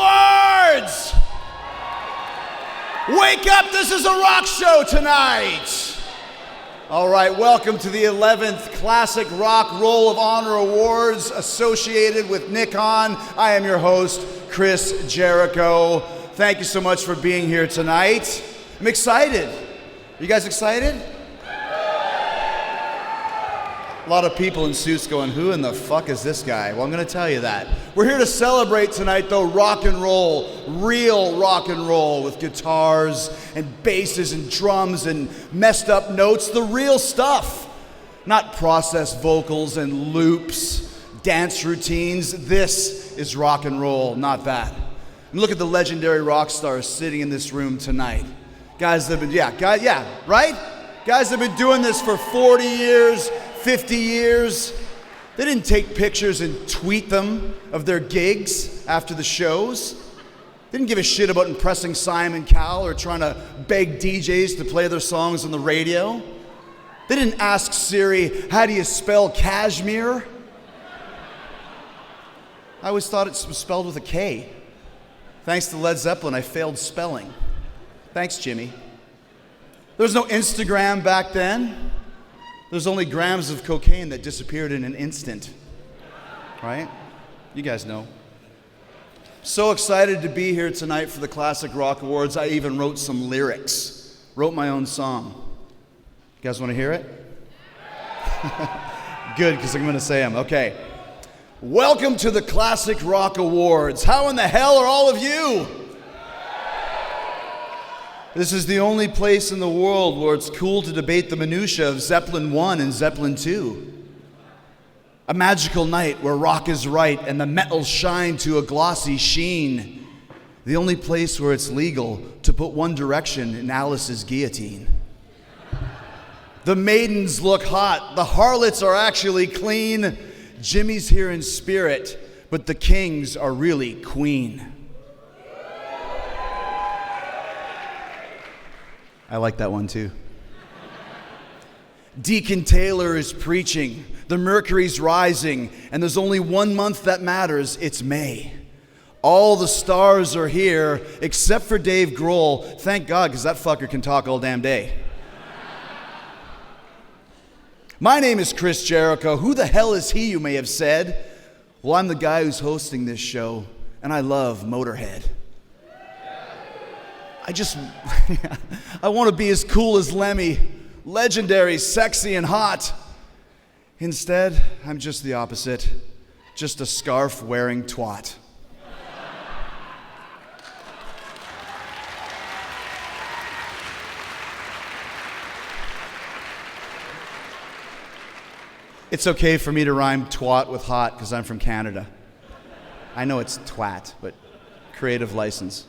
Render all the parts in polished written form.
Awards! Wake up, this is a rock show tonight! All right, welcome to the 11th Classic Rock Roll of Honor Awards associated with Nikon. I am your host, Chris Jericho. Thank you so much for being here tonight. I'm excited. You guys excited? A lot of people in suits going, who in the fuck is this guy? Well, I'm going to tell you that. We're here to celebrate tonight, though, rock and roll, real rock and roll with guitars and basses and drums and messed up notes, the real stuff. Not processed vocals and loops, dance routines. This is rock and roll, not that. And look at the legendary rock stars sitting in this room tonight. Guys that have been, right? Guys that have been doing this for 40 years, 50 years. They didn't take pictures and tweet them of their gigs after the shows. They didn't give a shit about impressing Simon Cowell or trying to beg DJs to play their songs on the radio. They didn't ask Siri, how do you spell cashmere? I always thought it was spelled with a K. Thanks to Led Zeppelin, I failed spelling. Thanks, Jimmy. There was no Instagram back then. There's only grams of cocaine that disappeared in an instant, right? You guys know. So excited to be here tonight for the Classic Rock Awards. I even wrote some lyrics, wrote my own song. You guys want to hear it? Good, because I'm going to say them. Okay. Welcome to the Classic Rock Awards. How in the hell are all of you? This is the only place in the world where it's cool to debate the minutiae of Zeppelin 1 and Zeppelin 2. A magical night where rock is right and the metals shine to a glossy sheen. The only place where it's legal to put One Direction in Alice's guillotine. The maidens look hot, the harlots are actually clean. Jimmy's here in spirit, but the kings are really queen. I like that one too. Deacon Taylor is preaching, the mercury's rising, and there's only 1 month that matters, it's May. All the stars are here, except for Dave Grohl. Thank God, because that fucker can talk all damn day. My name is Chris Jericho. Who the hell is he, you may have said? Well, I'm the guy who's hosting this show, and I love Motorhead. I want to be as cool as Lemmy, legendary, sexy, and hot. Instead, I'm just the opposite, just a scarf-wearing twat. It's okay for me to rhyme twat with hot because I'm from Canada. I know it's twat, but creative license.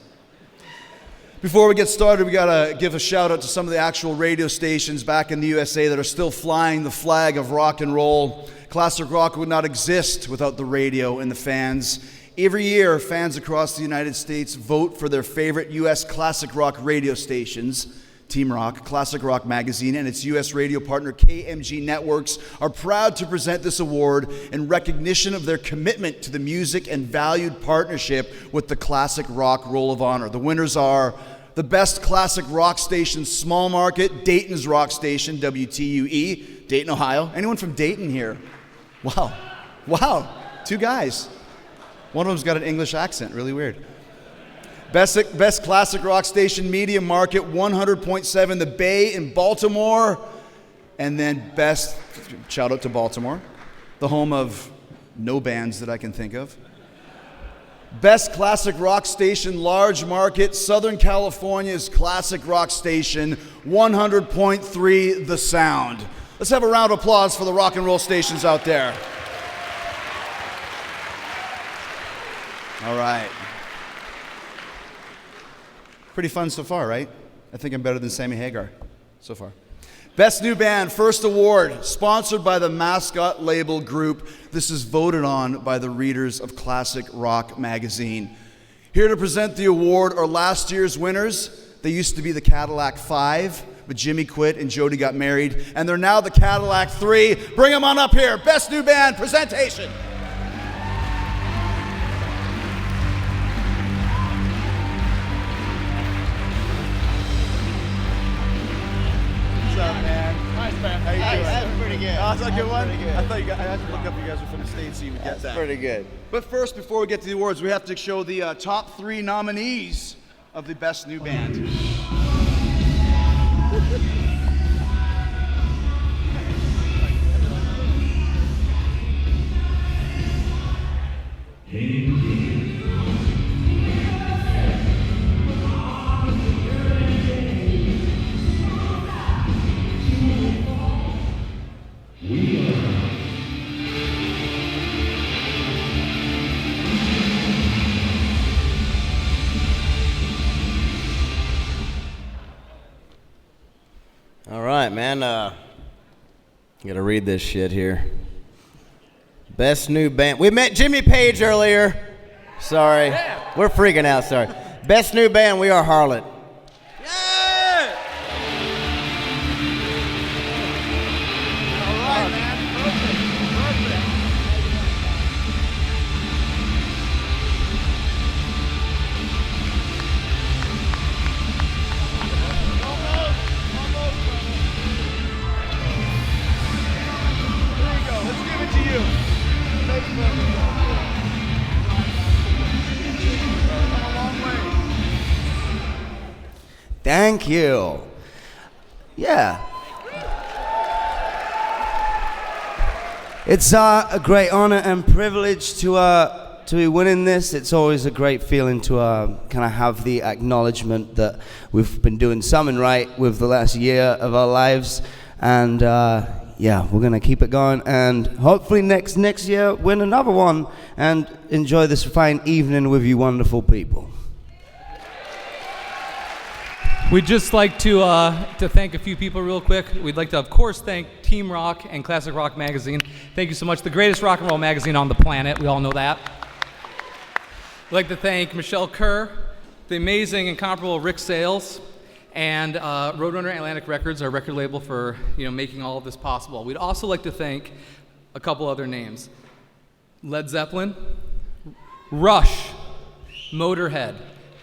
Before we get started, we gotta give a shout out to some of the actual radio stations back in the USA that are still flying the flag of rock and roll. Classic rock would not exist without the radio and the fans. Every year, fans across the United States vote for their favorite US classic rock radio stations. TeamRock, Classic Rock Magazine, and its U.S. radio partner KMG Networks are proud to present this award in recognition of their commitment to the music and valued partnership with the Classic Rock Roll of Honor. The winners are the Best Classic Rock Station Small Market, Dayton's Rock Station, WTUE, Dayton, Ohio. Anyone from Dayton here? Wow, 2 guys. One of them's got an English accent, really weird. Best Classic Rock Station Medium Market, 100.7 The Bay in Baltimore. And then best, shout out to Baltimore, the home of no bands that I can think of. Best Classic Rock Station Large Market, Southern California's Classic Rock Station, 100.3 The Sound. Let's have a round of applause for the rock and roll stations out there. All right. Pretty fun so far, right? I think I'm better than Sammy Hagar so far. Best New Band, first award, sponsored by the Mascot Label Group. This is voted on by the readers of Classic Rock Magazine. Here to present the award are last year's winners. They used to be the Cadillac 5, but Jimmy quit and Jody got married, and they're now the Cadillac 3. Bring them on up here. Best New Band presentation. That's a good one. I had to look up you guys were from the States so you would get that. Pretty good. But first, before we get to the awards, we have to show the top 3 nominees of the Best New Band. All right, man. Gotta read this shit here. Best new band. We met Jimmy Page earlier. Sorry. Yeah. We're freaking out, sorry. Best new band, We Are Harlot. Yeah! All right, man. Perfect. There you go. Let's give it to you. Thank you, brother. Thank you. Yeah. It's a great honor and privilege to be winning this. It's always a great feeling to kind of have the acknowledgement that we've been doing something right with the last year of our lives. And yeah, we're going to keep it going. And hopefully next year win another one and enjoy this fine evening with you wonderful people. We'd just like to thank a few people real quick. We'd like to, of course, thank TeamRock and Classic Rock Magazine. Thank you so much. The greatest rock and roll magazine on the planet. We all know that. We'd like to thank Michelle Kerr, the amazing, incomparable Rick Sales, and Roadrunner Atlantic Records, our record label, for making all of this possible. We'd also like to thank a couple other names: Led Zeppelin, Rush, Motorhead,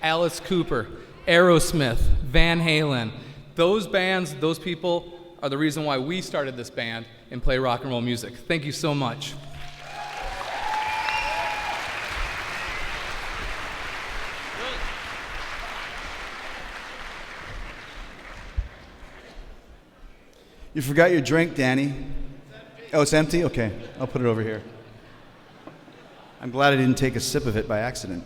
Alice Cooper, Aerosmith, Van Halen. Those bands, those people are the reason why we started this band and play rock and roll music. Thank you so much. You forgot your drink, Danny. Oh, it's empty? Okay, I'll put it over here. I'm glad I didn't take a sip of it by accident.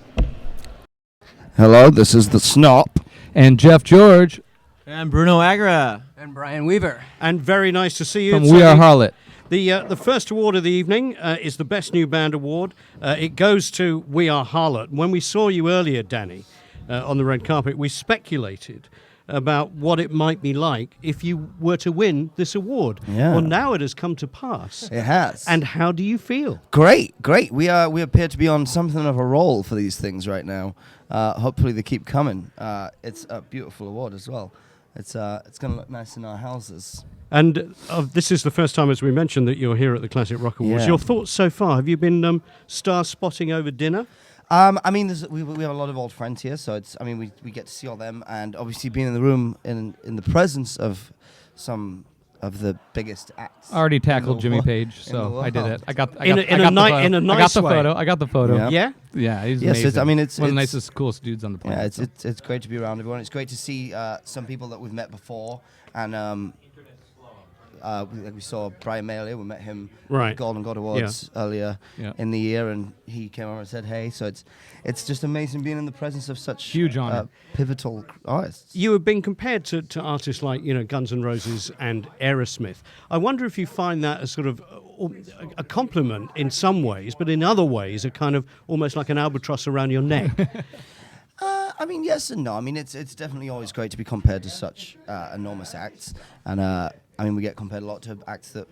Hello, this is the Snop. And Jeff George. And Bruno Agra. And Brian Weaver. And very nice to see you. From We Are Harlot. The first award of the evening is the Best New Band Award. It goes to We Are Harlot. When we saw you earlier, Danny, on the red carpet, we speculated about what it might be like if you were to win this award. Yeah. Well, now it has come to pass. It has. And how do you feel? Great. We appear to be on something of a roll for these things right now. Hopefully they keep coming. It's a beautiful award as well. It's going to look nice in our houses. And this is the first time, as we mentioned, that you're here at the Classic Rock Awards. Yeah. Your thoughts so far? Have you been star spotting over dinner? I mean, we have a lot of old friends here, so we get to see all them, and obviously being in the room in the presence of some of the biggest acts. I already tackled Jimmy Page, so I did it. I got the photo. I got the photo. Yeah? Yeah, he's Yes, amazing. it's one of the nicest, coolest dudes on the planet. Yeah, it's great to be around everyone. It's great to see some people that we've met before, and we saw Brian May earlier. We met him at Golden God Awards earlier in the year, and he came over and said, "Hey." So it's just amazing being in the presence of such huge honor, pivotal artists. You have been compared to artists like Guns N' Roses and Aerosmith. I wonder if you find that a sort of a compliment in some ways, but in other ways a kind of almost like an albatross around your neck. Yes and no. It's definitely always great to be compared to such enormous acts, and we get compared a lot to acts that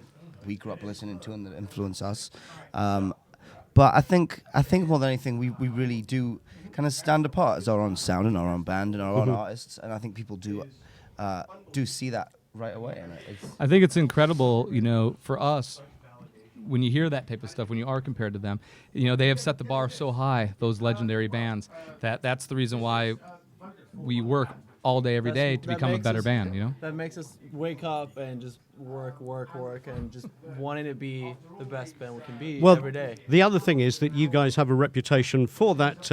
we grew up listening to and that influence us. But I think more than anything, we really do kind of stand apart as our own sound and our own band and our own artists, and I think people do see that right away. And I think it's incredible, for us. When you hear that type of stuff, when you are compared to them, they have set the bar so high, those legendary bands, that's the reason why we work all day, every day to become a better band, you know? That makes us wake up and just work, and just wanting to be the best band we can be every day. The other thing is that you guys have a reputation for that,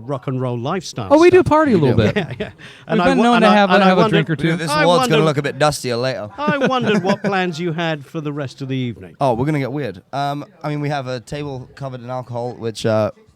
rock and roll lifestyle. Oh, we do stuff. party a little bit. Yeah. We've been known to have a drink or two. This I ward's going wondered- to look a bit dustier later. I wondered what plans you had for the rest of the evening. Oh, we're going to get weird. We have a table covered in alcohol, which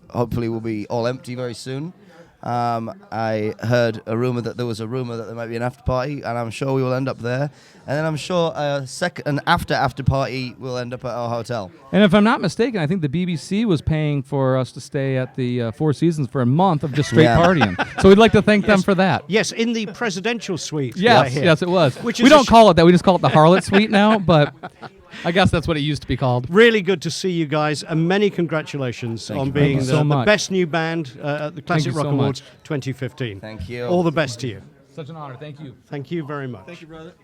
hopefully will be all empty very soon. I heard that there was a rumor that there might be an after party, and I'm sure we will end up there. And then I'm sure an after party will end up at our hotel. And if I'm not mistaken, I think the BBC was paying for us to stay at the Four Seasons for a month of just straight partying. So we'd like to thank them for that. Yes, in the presidential suite. Yes, right here. yes, it was. Which We is don't call it that. We just call it the Harlot Suite now, but I guess that's what it used to be called. Really good to see you guys, and many congratulations on being so the much. best new band at the Classic you Rock so Awards much. 2015. Thank you. All the best to you. Such an honor. Thank you. Thank you very much. Thank you, brother.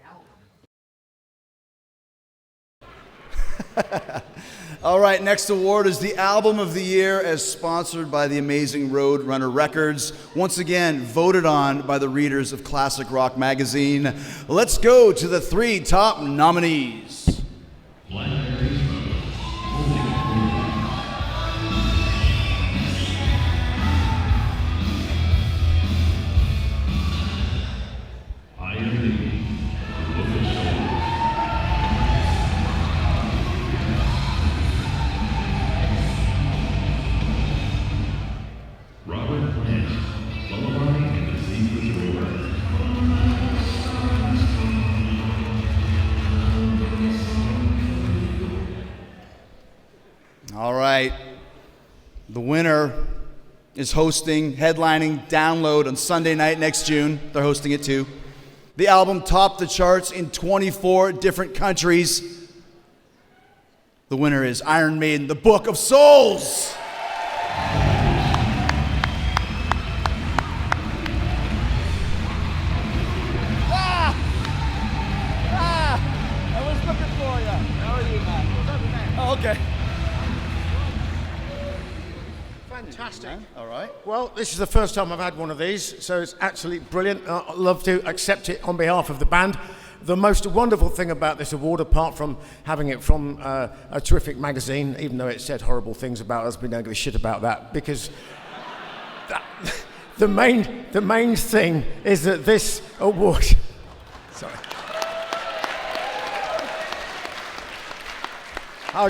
All right, next award is the Album of the Year, as sponsored by the amazing Roadrunner Records. Once again, voted on by the readers of Classic Rock Magazine. Let's go to the 3 top nominees. Blackberry Smoke. I am the Look of Soul. Robert Plant, Lullaby in the Secret Roar. All right, the winner is headlining Download on Sunday night next June. They're hosting it too. The album topped the charts in 24 different countries. The winner is Iron Maiden, The Book of Souls. I was looking for you. How are you, man? Oh, okay. Fantastic. All right. Well, this is the first time I've had one of these, so it's absolutely brilliant. I'd love to accept it on behalf of the band. The most wonderful thing about this award, apart from having it from a terrific magazine, even though it said horrible things about us, we don't give a shit about that, because the main thing is that this award... Sorry. I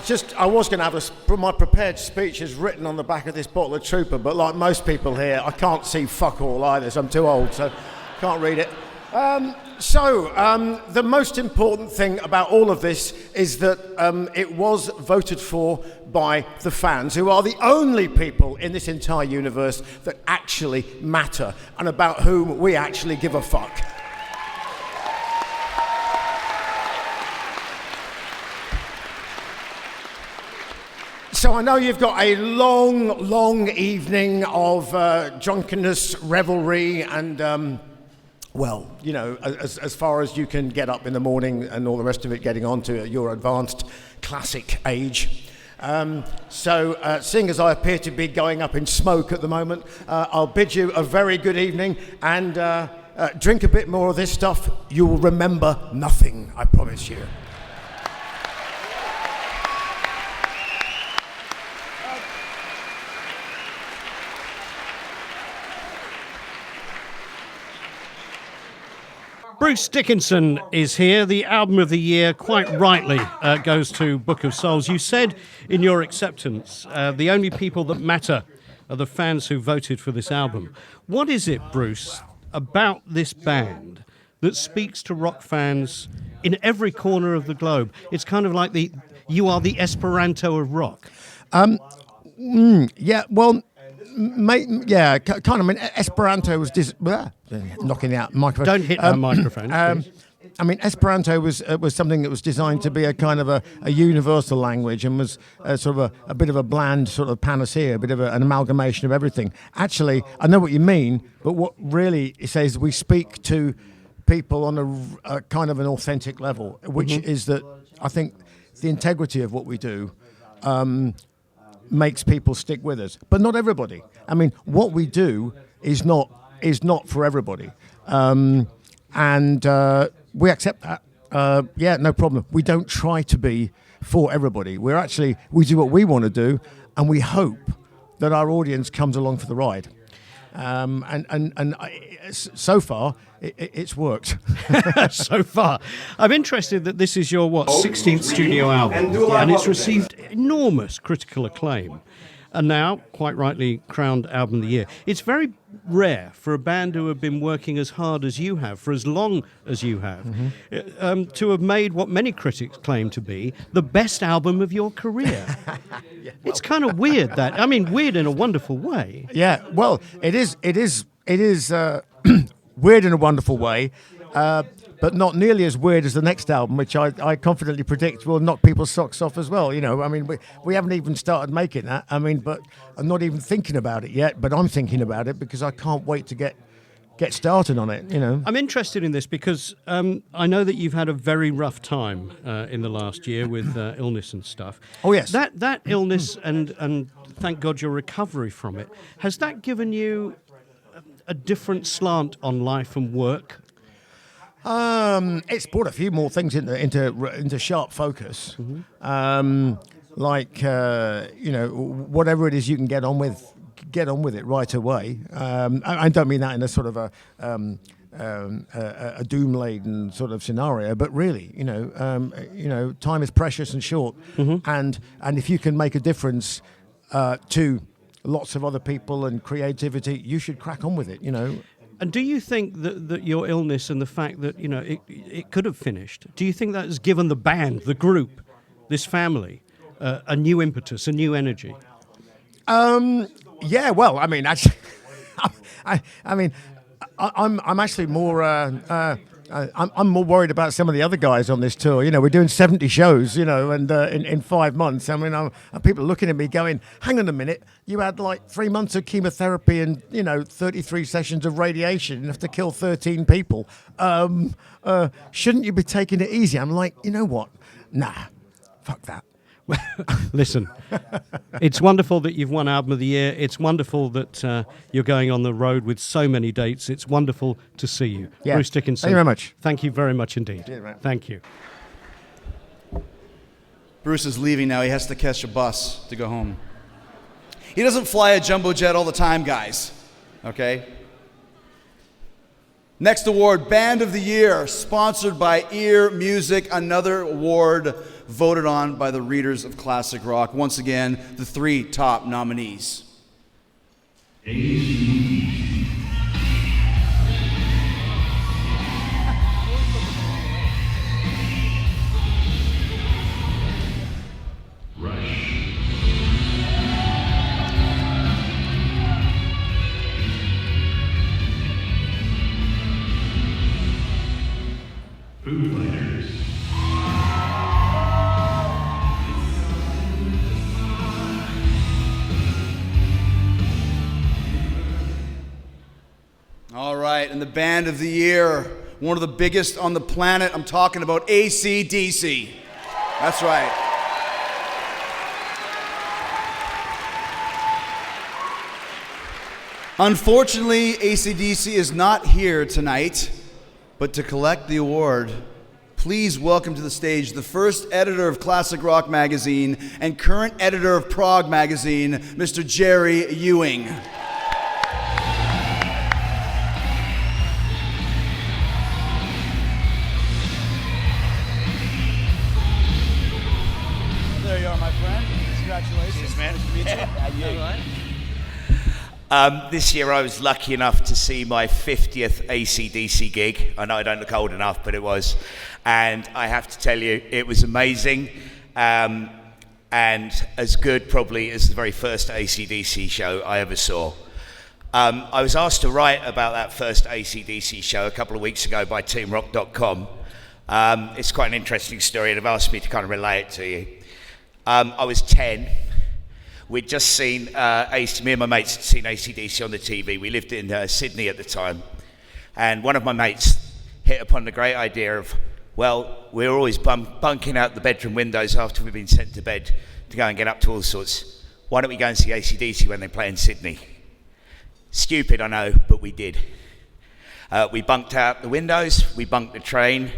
was going to have my prepared speech is written on the back of this bottle of Trooper, but like most people here, I can't see fuck all either, so I'm too old, so can't read it. The most important thing about all of this is that it was voted for by the fans, who are the only people in this entire universe that actually matter and about whom we actually give a fuck. So I know you've got a long evening of drunkenness, revelry, and, as far as you can get up in the morning and all the rest of it, getting on to your advanced classic age. Seeing as I appear to be going up in smoke at the moment, I'll bid you a very good evening, and drink a bit more of this stuff. You will remember nothing, I promise you. Bruce Dickinson is here. The album of the year, quite rightly, goes to Book of Souls. You said in your acceptance, the only people that matter are the fans who voted for this album. What is it, Bruce, about this band that speaks to rock fans in every corner of the globe? It's kind of like you are the Esperanto of rock. Yeah, well, kind of. I mean, Esperanto was knocking out the microphone. Don't hit our microphone. Esperanto was something that was designed to be a kind of a universal language, and was sort of a bit of a bland sort of panacea, a bit of an amalgamation of everything. Actually, I know what you mean, but what really it says, we speak to people on a kind of an authentic level, which is that I think the integrity of what we do makes people stick with us, but not everybody. I mean, what we do is not is not for everybody, and we accept that. Yeah, no problem. We don't try to be for everybody. We do what we want to do, and we hope that our audience comes along for the ride. So far, it's worked. So far. I'm interested that this is your, 16th studio album, and it's received enormous critical acclaim, and now, quite rightly, crowned Album of the Year. It's very rare for a band who have been working as hard as you have, for as long as you have, to have made what many critics claim to be the best album of your career. It's kind of weird that. I mean, weird in a wonderful way. Yeah, well, it is weird in a wonderful way, but not nearly as weird as the next album, which I confidently predict will knock people's socks off as well. You know, I mean, we haven't even started making that. I mean, but I'm not even thinking about it yet, but I'm thinking about it because I can't wait to get started on it, you know. I'm interested in this because I know that you've had a very rough time in the last year with illness and stuff. Oh, yes. That illness and thank God your recovery from it, has that given you a different slant on life and work? It's brought a few more things into sharp focus. Like you know, whatever it is you can get on with it right away. I don't mean that in a sort of a doom-laden sort of scenario, but really, you know, time is precious and short, and if you can make a difference to lots of other people and creativity, you should crack on with it, you know. And do you think that your illness and the fact that, you know, it could have finished, do you think that has given the band, the group, this family, a new impetus, a new energy? Yeah, well, I mean, actually, I'm actually more. I'm more worried about some of the other guys on this tour. You know, we're doing 70 shows, you know, and in 5 months. I mean, people are looking at me going, hang on a minute, you had like 3 months of chemotherapy and, you know, 33 sessions of radiation and have to kill 13 people. Shouldn't you be taking it easy? I'm like, you know what? Nah, fuck that. Listen, it's wonderful that you've won Album of the Year. It's wonderful that you're going on the road with so many dates. It's wonderful to see you. Yeah. Bruce Dickinson. Thank you very much. Thank you very much indeed. Cheers, mate. Thank you. Bruce is leaving now. He has to catch a bus to go home. He doesn't fly a jumbo jet all the time, guys. Okay? Next award, Band of the Year, sponsored by Ear Music, another award voted on by the readers of Classic Rock. Once again, the 3 top nominees. Rush. Foo Fighters. All right, and the Band of the Year, one of the biggest on the planet. I'm talking about AC/DC. That's right. Unfortunately, AC/DC is not here tonight, but to collect the award, please welcome to the stage the first editor of Classic Rock Magazine and current editor of Prog Magazine, Mr. Jerry Ewing. There you are, my friend. Congratulations. Cheers, man. Nice to meet you. How are you? All right. This year I was lucky enough to see my 50th AC/DC gig. I know I don't look old enough, but it was. And I have to tell you, it was amazing. And as good probably as the very first AC/DC show I ever saw. I was asked to write about that first AC/DC show a couple of weeks ago by TeamRock.com. It's quite an interesting story, and they've asked me to kind of relay it to you. I was 10. We'd just seen, me and my mates had seen AC/DC on the TV. We lived in Sydney at the time. And one of my mates hit upon the great idea of, well, we're always bunking out the bedroom windows after we've been sent to bed to go and get up to all sorts. Why don't we go and see AC/DC when they play in Sydney? Stupid, I know, but we did. We bunked out the windows, we bunked the train,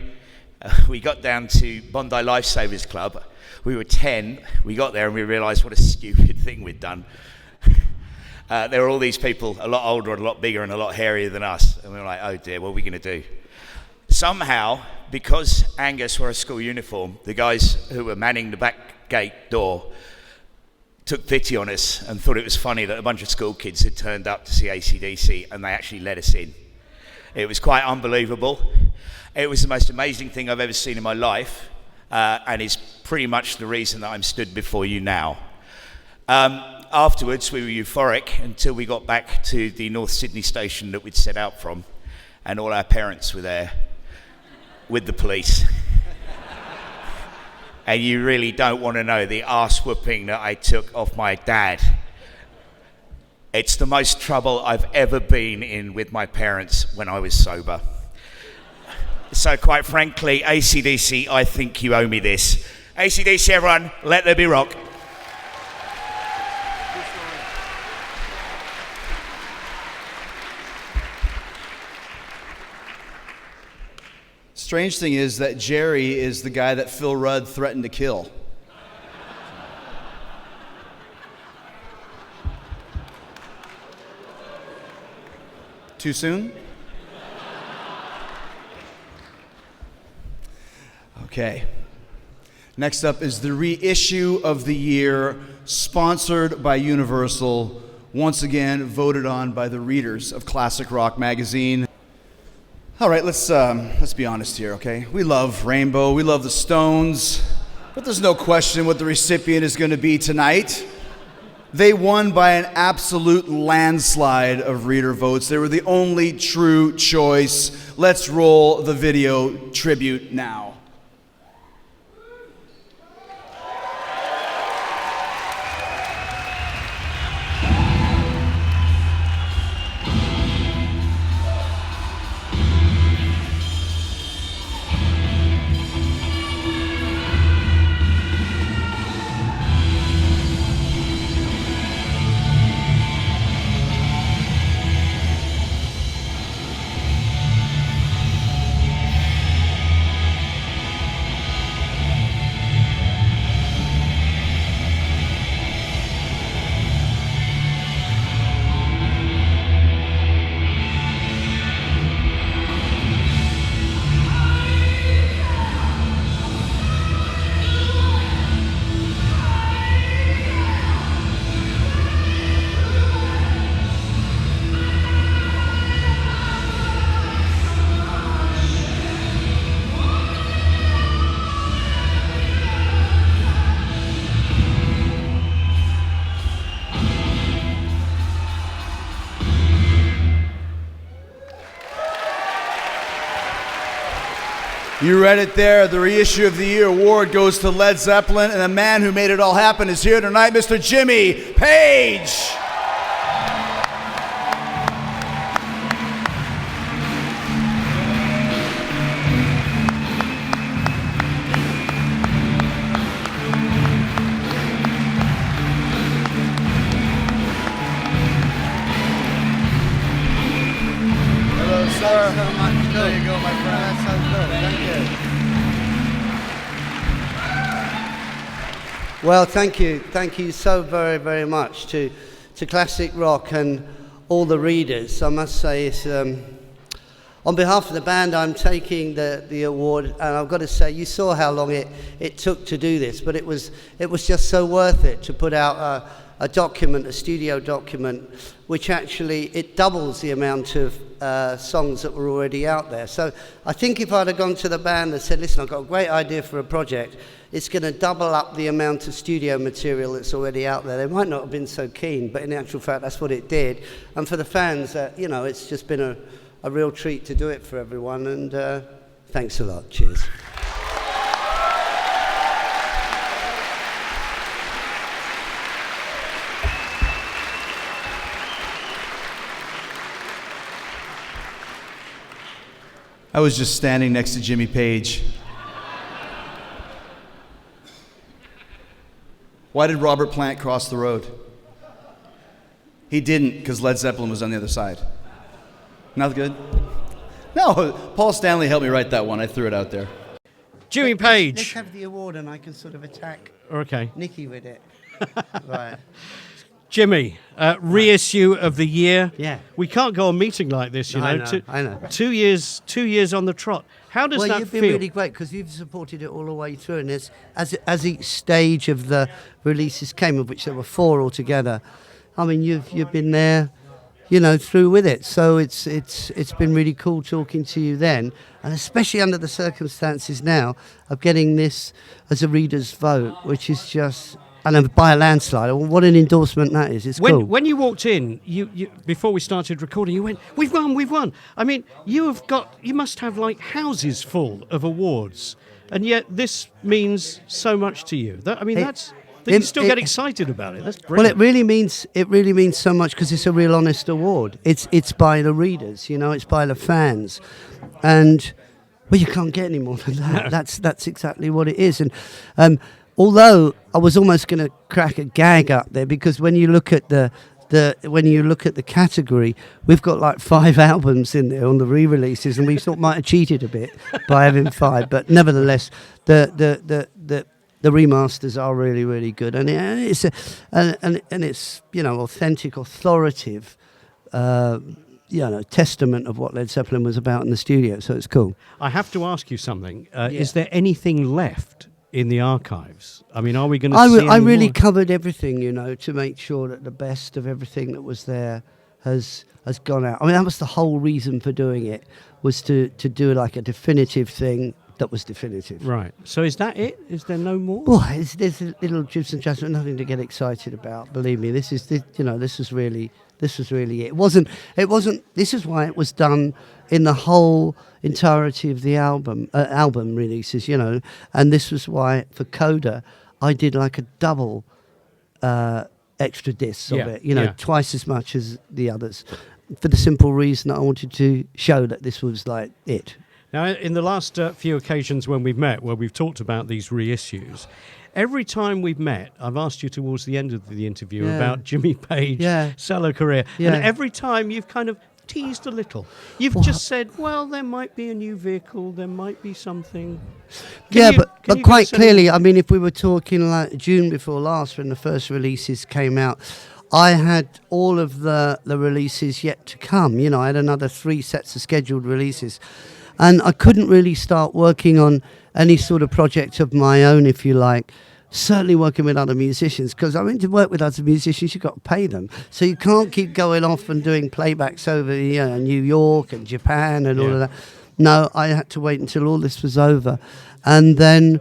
we got down to Bondi Lifesavers Club. We were 10, we got there and we realised what a stupid thing we'd done. There were all these people a lot older, a lot bigger and a lot hairier than us. And we were like, oh dear, what are we going to do? Somehow, because Angus wore a school uniform, the guys who were manning the back gate door took pity on us and thought it was funny that a bunch of school kids had turned up to see AC/DC, and they actually let us in. It was quite unbelievable. It was the most amazing thing I've ever seen in my life, and is pretty much the reason that I'm stood before you now. Afterwards, we were euphoric until we got back to the North Sydney station that we'd set out from, and all our parents were there with the police. And you really don't want to know the arse whooping that I took off my dad. It's the most trouble I've ever been in with my parents when I was sober. So quite frankly, AC/DC, I think you owe me this. AC/DC, everyone, let there be rock. Strange thing is that Jerry is the guy that Phil Rudd threatened to kill. Too soon? Okay. Next up is the reissue of the year, sponsored by Universal, once again voted on by the readers of Classic Rock magazine. All right, let's be honest here, okay? We love Rainbow, we love the Stones, but there's no question what the recipient is going to be tonight. They won by an absolute landslide of reader votes. They were the only true choice. Let's roll the video tribute now. You read it there. The reissue of the year award goes to Led Zeppelin, and the man who made it all happen is here tonight, Mr. Jimmy Page. Hello, sir. Thank you so much. There you go, my friend. That's so cool. Thank you. Well, thank you. Thank you so very, very much to Classic Rock and all the readers. I must say, it's, on behalf of the band, I'm taking the award, and I've got to say, you saw how long it took to do this, but it was just so worth it to put out a document, a studio document, which actually, it doubles the amount of songs that were already out there. So I think if I'd have gone to the band and said, listen, I've got a great idea for a project, it's going to double up the amount of studio material that's already out there. They might not have been so keen, but in actual fact, that's what it did. And for the fans, you know, it's just been a real treat to do it for everyone, and thanks a lot. Cheers. I was just standing next to Jimmy Page. Why did Robert Plant cross the road? He didn't, because Led Zeppelin was on the other side. Not good? No, Paul Stanley helped me write that one. I threw it out there. Jimmy Let's Page. have the award and I can sort of attack Okay. Nicky with it. Right. Jimmy, reissue of the year. Yeah. We can't go on meeting like this, you know. I know. 2 years on the trot. How does Well, that you've feel? been really great because you've supported it all the way through, and as each stage of the releases came, of which there were 4 altogether. I mean, you've been there, you know, through with it. So it's been really cool talking to you then, and especially under the circumstances now of getting this as a reader's vote, which is just. And by a landslide. What an endorsement that is. It's cool. When you walked in, you before we started recording, you went, "We've won." I mean, you must have like houses full of awards, and yet this means so much to you. You still get excited about it. That's brilliant. Well, it really means so much because it's a real honest award. It's by the readers, you know, it's by the fans, and well, you can't get any more than that. No. That's exactly what it is, and. Although I was almost going to crack a gag up there because when you look at the category, we've got like 5 albums in there on the re-releases, and we sort of might have cheated a bit by having 5. But nevertheless, the remasters are really, really good, and it's you know, authentic, authoritative. Testament of what Led Zeppelin was about in the studio. So it's cool. I have to ask you something. Is there anything left in the archives? I mean, are we going to see I really more? covered everything, you know, to make sure that the best of everything that was there has gone out. I mean, that was the whole reason for doing it, was to do like a definitive thing that was definitive. Right. So is that it? Is there no more? Well, there's a little jibs and jabs, but nothing to get excited about. Believe me, this is really it. It wasn't. This is why it was done in the whole entirety of the album releases, you know. And this was why for Coda, I did like a double extra discs of it, you know, twice as much as the others, for the simple reason that I wanted to show that this was like it. Now, in the last few occasions when we've met, where we've talked about these reissues, every time we've met, I've asked you towards the end of the interview about Jimmy Page, solo career, and every time you've kind of teased a little. You've just said, well, there might be a new vehicle, there might be something. But quite clearly, I mean, if we were talking like June before last, when the first releases came out, I had all of the releases yet to come. You know, I had another 3 sets of scheduled releases. And I couldn't really start working on any sort of project of my own, if you like. Certainly working with other musicians, because I mean, to work with other musicians, you've got to pay them. So you can't keep going off and doing playbacks over New York and Japan and all of that. No, I had to wait until all this was over. And then,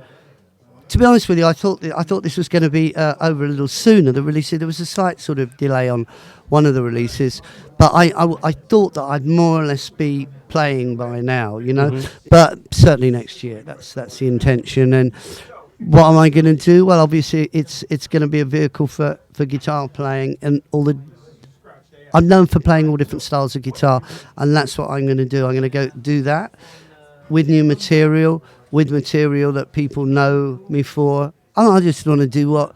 to be honest with you, I thought this was going to be over a little sooner, the release. There was a slight sort of delay on one of the releases, but I thought that I'd more or less be playing by now, you know. Mm-hmm. But certainly next year, that's the intention. And what am I going to do? Well, obviously, it's going to be a vehicle for guitar playing and all the. I'm known for playing all different styles of guitar, and that's what I'm going to do. I'm going to go do that with new material, with material that people know me for. And I just want to do what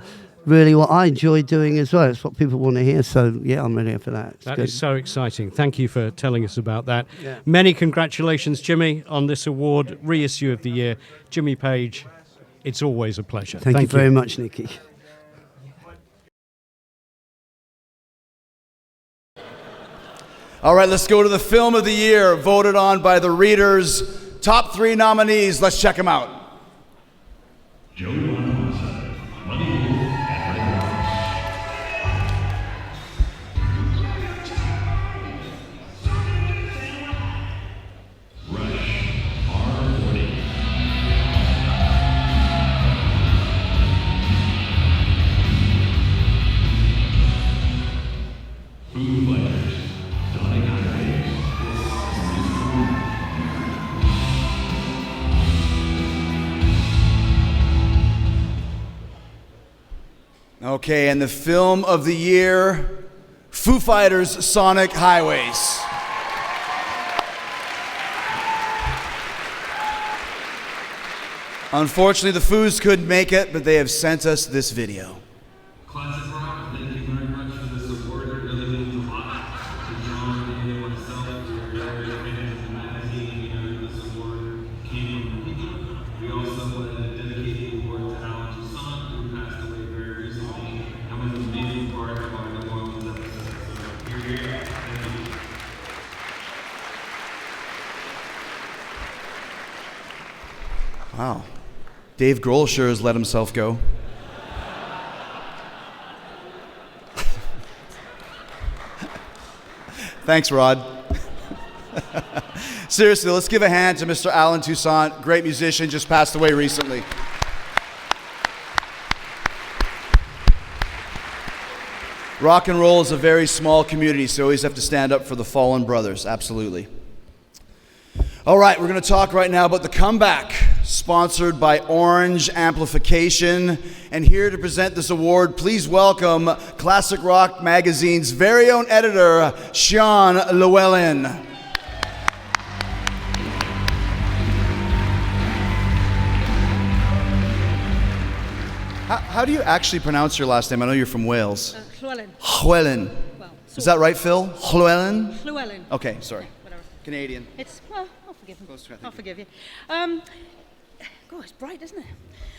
I enjoy doing as well. It's what people want to hear. So, yeah, I'm ready for that. That is so exciting. Thank you for telling us about that. Yeah. Many congratulations, Jimmy, on this award, reissue of the year. Jimmy Page, it's always a pleasure. Thank you very much, Nicky. All right, let's go to the film of the year, voted on by the readers. Top 3 nominees. Let's check them out. Joey Bonamassa, Noddy Holder, and Rush, R40. Foo Fighters, Sonic Highway. Okay, and the film of the year, Foo Fighters' Sonic Highways. Unfortunately, the Foos couldn't make it, but they have sent us this video. Classic Rock, thank you very much for this award. It really means Wow. Dave Grohl sure has let himself go. Thanks, Rod. Seriously, let's give a hand to Mr. Alan Toussaint, great musician, just passed away recently. Rock and roll is a very small community, so you always have to stand up for the fallen brothers, absolutely. All right, we're going to talk right now about the comeback, sponsored by Orange Amplification. And here to present this award, please welcome Classic Rock Magazine's very own editor, Sean Llewellyn. How do you actually pronounce your last name? I know you're from Wales. Llewellyn. Llewellyn. Well, Is that right, Phil? Llewellyn? Llewellyn. Okay, sorry. Whatever. Canadian. It's, well, I'll forgive him. I'll forgive you. God, it's bright, isn't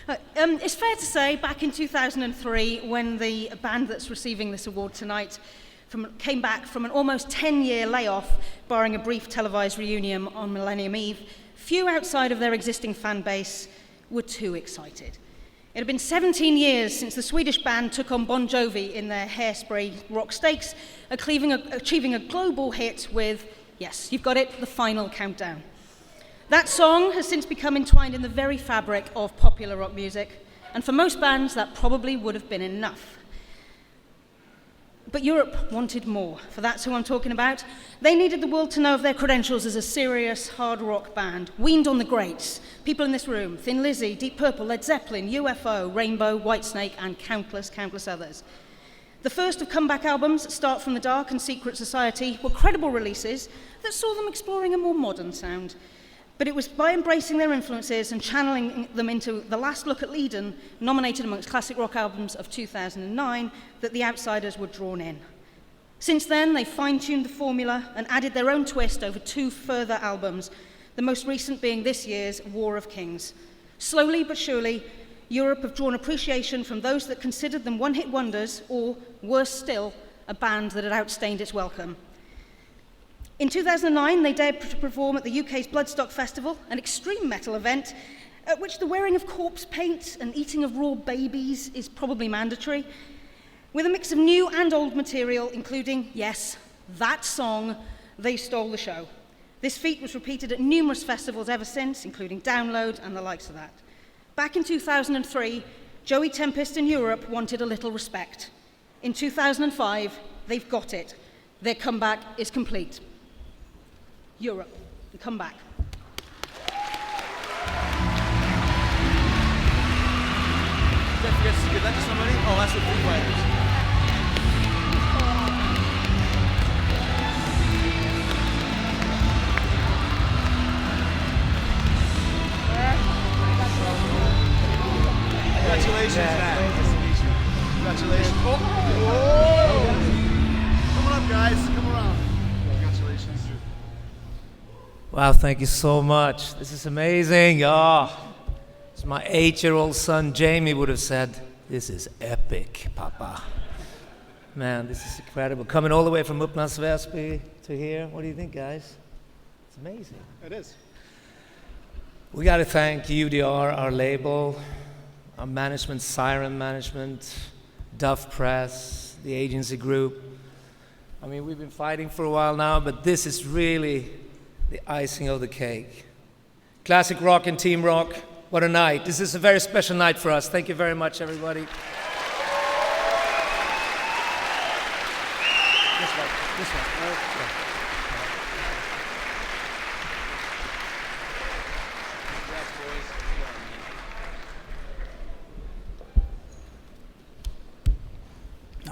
it? It's fair to say, back in 2003, when the band that's receiving this award tonight came back from an almost 10-year layoff, barring a brief televised reunion on Millennium Eve, few outside of their existing fan base were too excited. It had been 17 years since the Swedish band took on Bon Jovi in their Hairspray rock stakes, achieving a global hit with, yes, you've got it, The Final Countdown. That song has since become entwined in the very fabric of popular rock music, and for most bands that probably would have been enough. But Europe wanted more, for that's who I'm talking about. They needed the world to know of their credentials as a serious hard rock band, weaned on the greats, people in this room, Thin Lizzy, Deep Purple, Led Zeppelin, UFO, Rainbow, Whitesnake, and countless others. The first of comeback albums, Start From the Dark and Secret Society, were credible releases that saw them exploring a more modern sound. But it was by embracing their influences and channeling them into The Last Look at Leiden, nominated amongst classic rock albums of 2009, that the outsiders were drawn in. Since then, they fine-tuned the formula and added their own twist over 2 further albums, the most recent being this year's War of Kings. Slowly but surely, Europe have drawn appreciation from those that considered them one-hit wonders, or, worse still, a band that had outstayed its welcome. In 2009, they dared to perform at the UK's Bloodstock Festival, an extreme metal event at which the wearing of corpse paint and eating of raw babies is probably mandatory, with a mix of new and old material, including, yes, that song, They Stole the Show. This feat was repeated at numerous festivals ever since, including Download and the likes of that. Back in 2003, Joey Tempest in Europe wanted a little respect. In 2005, they've got it. Their comeback is complete. Europe, come back. Don't forget to give that to somebody. Oh, that's the Foo Fighters. Congratulations, man. Nice to meet you. Congratulations. Whoa. Come on up, guys. Come around. Congratulations. Wow, thank you so much. This is amazing. Oh, as my 8-year-old son Jamie would have said, this is epic, Papa. Man, this is incredible. Coming all the way from Upplands Väsby to here. What do you think, guys? It's amazing. It is. We got to thank UDR, our label, our management, Siren Management, Duff Press, the agency group. I mean, we've been fighting for a while now, but this is really the icing of the cake. Classic Rock and TeamRock, what a night. This is a very special night for us. Thank you very much, everybody. This one.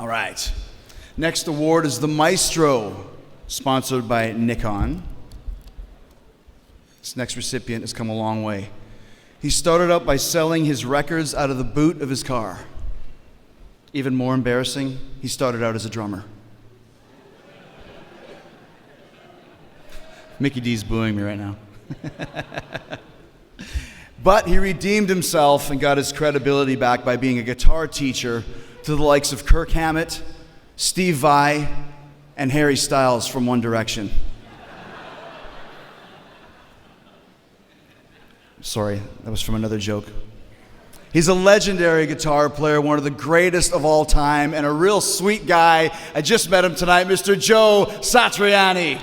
All right. Next award is the Maestro, sponsored by Nikon. This next recipient has come a long way. He started out by selling his records out of the boot of his car. Even more embarrassing, he started out as a drummer. Mickey D's booing me right now. But he redeemed himself and got his credibility back by being a guitar teacher to the likes of Kirk Hammett, Steve Vai, and Harry Styles from One Direction. Sorry, that was from another joke. He's a legendary guitar player, one of the greatest of all time, and a real sweet guy. I just met him tonight, Mr. Joe Satriani.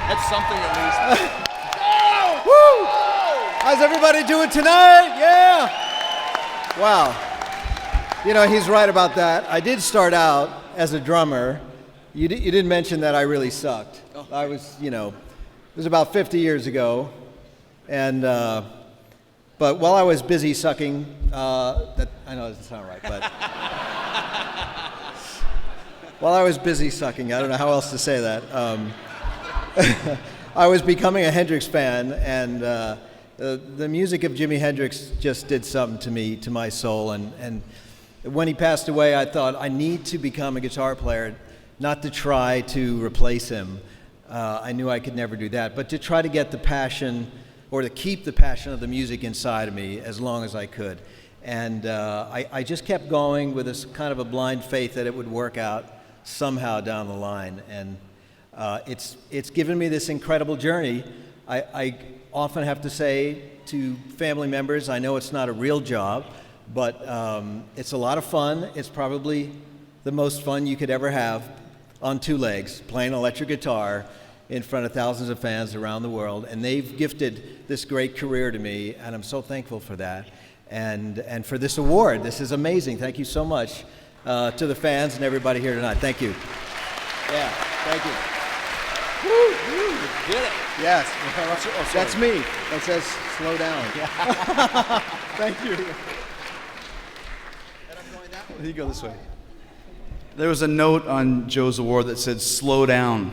That's something at least. Woo! How's everybody doing tonight? Yeah! Wow. You know, he's right about that. I did start out as a drummer. You didn't mention that I really sucked. I was, it was about 50 years ago. And, but while I was busy sucking, I know it doesn't sound right, but while I was busy sucking, I don't know how else to say that. I was becoming a Hendrix fan, and the music of Jimi Hendrix just did something to me, to my soul. And when he passed away, I thought, I need to become a guitar player, not to try to replace him. I knew I could never do that, but to try to get the passion, or to keep the passion of the music inside of me as long as I could. And I just kept going with this kind of a blind faith that it would work out somehow down the line. And it's given me this incredible journey. I often have to say to family members, I know it's not a real job, but it's a lot of fun. It's probably the most fun you could ever have on two legs, playing electric guitar in front of thousands of fans around the world. And they've gifted this great career to me, and I'm so thankful for that. And for this award. This is amazing. Thank you so much to the fans and everybody here tonight. Thank you. Yeah, thank you. Woo, woo, you did it. Yes. That's me. That says slow down. Yeah. Thank you. And I'm going that way. You go this way. There was a note on Joe's award that said, slow down.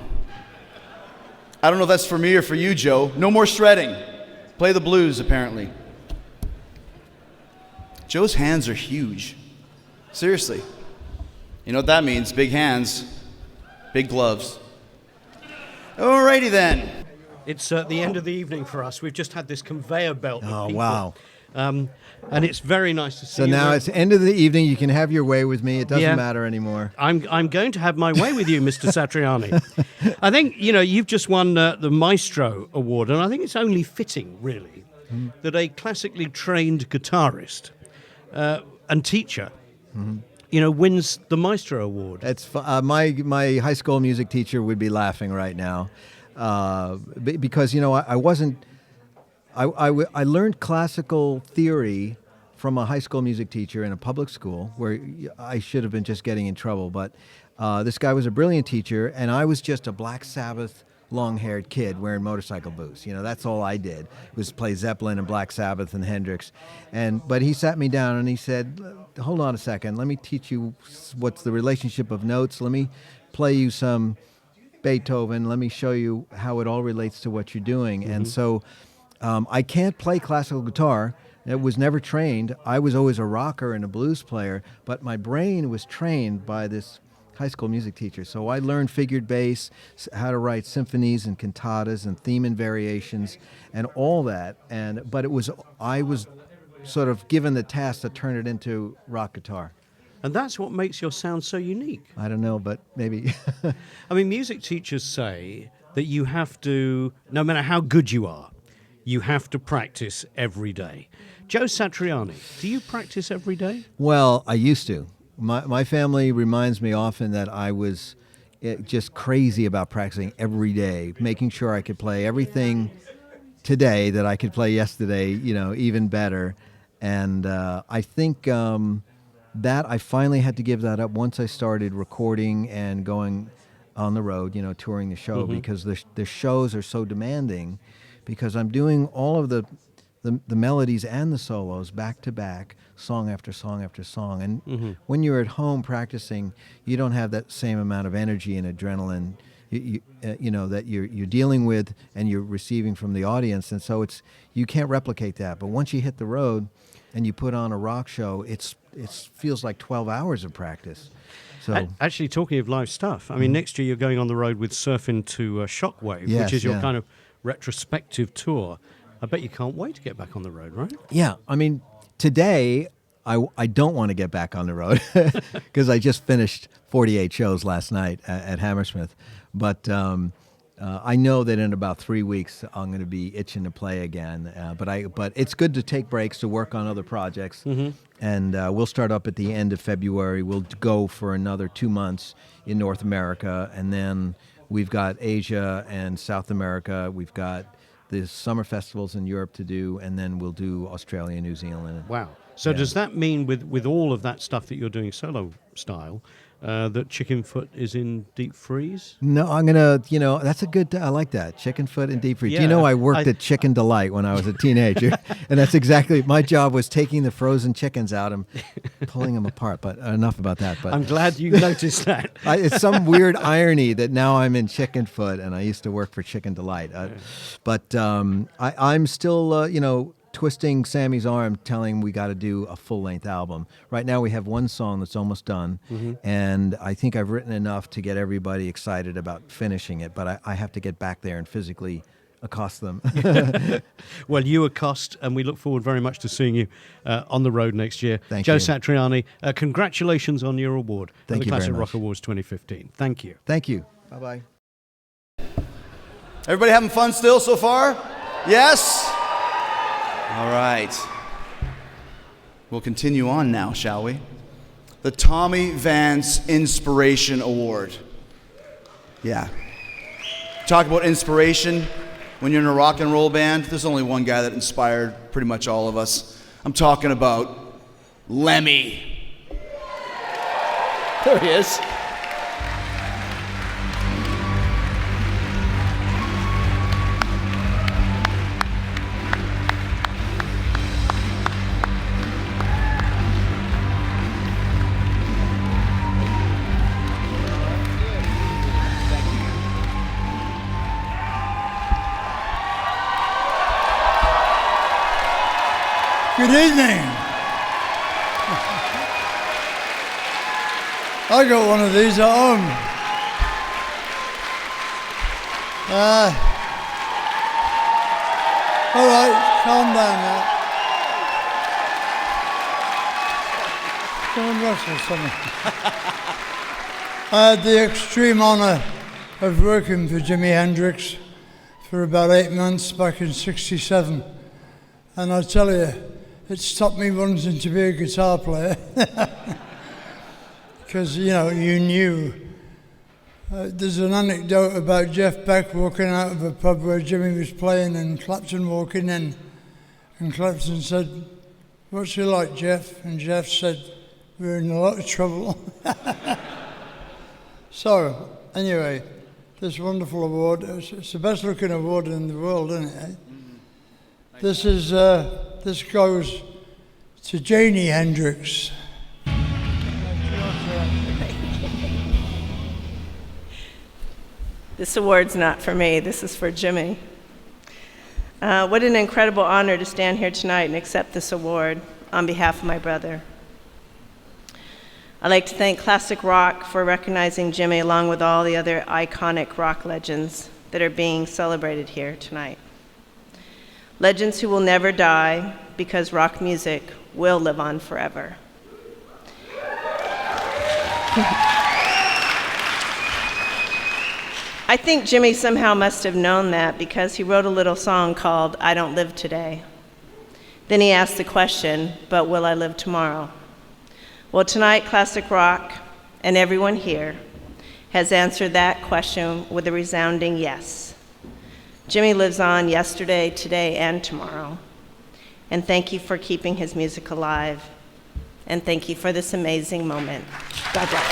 I don't know if that's for me or for you, Joe. No more shredding. Play the blues, apparently. Joe's hands are huge. Seriously. You know what that means? Big hands, big gloves. Alrighty then. It's the end of the evening for us. We've just had this conveyor belt. Oh, people. wow. And it's very nice to see so you. So now it's the end of the evening. You can have your way with me. It doesn't matter anymore. I'm going to have my way with you, Mr. Satriani. I think, you've just won the Maestro Award, and I think it's only fitting, really, that a classically trained guitarist and teacher wins the Maestro Award. It's my high school music teacher would be laughing right now because I wasn't. I learned classical theory from a high school music teacher in a public school where I should have been just getting in trouble. But this guy was a brilliant teacher, and I was just a Black Sabbath long-haired kid wearing motorcycle boots. That's all I did was play Zeppelin and Black Sabbath and Hendrix. But he sat me down and he said, hold on a second, let me teach you what's the relationship of notes. Let me play you some Beethoven. Let me show you how it all relates to what you're doing. And so I can't play classical guitar. It was never trained. I was always a rocker and a blues player, but my brain was trained by this high school music teacher. So I learned figured bass, how to write symphonies and cantatas and theme and variations and all that. But I was sort of given the task to turn it into rock guitar. And that's what makes your sound so unique. I don't know, but maybe. I mean, music teachers say that you have to, no matter how good you are, you have to practice every day. Joe Satriani, do you practice every day? Well, I used to. My family reminds me often that I was just crazy about practicing every day, making sure I could play everything today that I could play yesterday, even better. And I think that I finally had to give that up once I started recording and going on the road, touring the show, because the shows are so demanding, because I'm doing all of the melodies and the solos back to back, song after song after song. And when you're at home practicing, you don't have that same amount of energy and adrenaline that you're dealing with and you're receiving from the audience. And so you can't replicate that. But once you hit the road and you put on a rock show, it feels like 12 hours of practice. So actually, talking of live stuff, I mean, next year you're going on the road with Surfing to Shockwave, which is your kind of retrospective tour. I bet you can't wait to get back on the road, right? Yeah, I mean, today I don't want to get back on the road because I just finished 48 shows last night at Hammersmith. But I know that in about 3 weeks I'm going to be itching to play again. But it's good to take breaks to work on other projects. Mm-hmm. And we'll start up at the end of February. We'll go for another 2 months in North America, and then we've got Asia and South America. We've got the summer festivals in Europe to do, and then we'll do Australia and New Zealand. Wow. So does that mean with all of that stuff that you're doing solo style, that Chicken Foot is in deep freeze? No, I'm going to, that's a good, I like that, Chicken Foot and deep freeze. Yeah, Do you know I worked at Chicken Delight when I was a teenager? And that's exactly, my job was taking the frozen chickens out and pulling them apart. But enough about that. But I'm glad you noticed that. It's some weird irony that now I'm in Chicken Foot and I used to work for Chicken Delight. But I'm still, twisting Sammy's arm, telling him we got to do a full-length album. Right now we have one song that's almost done, and I think I've written enough to get everybody excited about finishing it, but I have to get back there and physically accost them. Well, you accost, and we look forward very much to seeing you on the road next year. Thank Joe you. Satriani, congratulations on your award. Thank the you very Classic much. Rock Awards 2015. Thank you. Thank you. Bye-bye. Everybody having fun still so far? Yes? All right. We'll continue on now, shall we? The Tommy Vance Inspiration Award. Yeah. Talk about inspiration when you're in a rock and roll band. There's only one guy that inspired pretty much all of us. I'm talking about Lemmy. There he is. Good evening. I got one of these at home. All right, calm down now. Don't rustle something. I had the extreme honour of working for Jimi Hendrix for about 8 months back in '67. And I tell you, it stopped me wanting to be a guitar player. Because, you knew. There's an anecdote about Jeff Beck walking out of a pub where Jimmy was playing and Clapton walking in. And Clapton said, "What's he like, Jeff?" And Jeff said, "We're in a lot of trouble." So, anyway, this wonderful award, it's the best looking award in the world, isn't it? This is, this goes to Janie Hendrix. This award's not for me, this is for Jimmy. What an incredible honor to stand here tonight and accept this award on behalf of my brother. I'd like to thank Classic Rock for recognizing Jimmy along with all the other iconic rock legends that are being celebrated here tonight. Legends who will never die because rock music will live on forever. I think Jimmy somehow must have known that because he wrote a little song called "I Don't Live Today." Then he asked the question, "But will I live tomorrow?" Well, tonight, Classic Rock and everyone here has answered that question with a resounding yes. Jimmy lives on yesterday, today, and tomorrow. And thank you for keeping his music alive. And thank you for this amazing moment. God bless.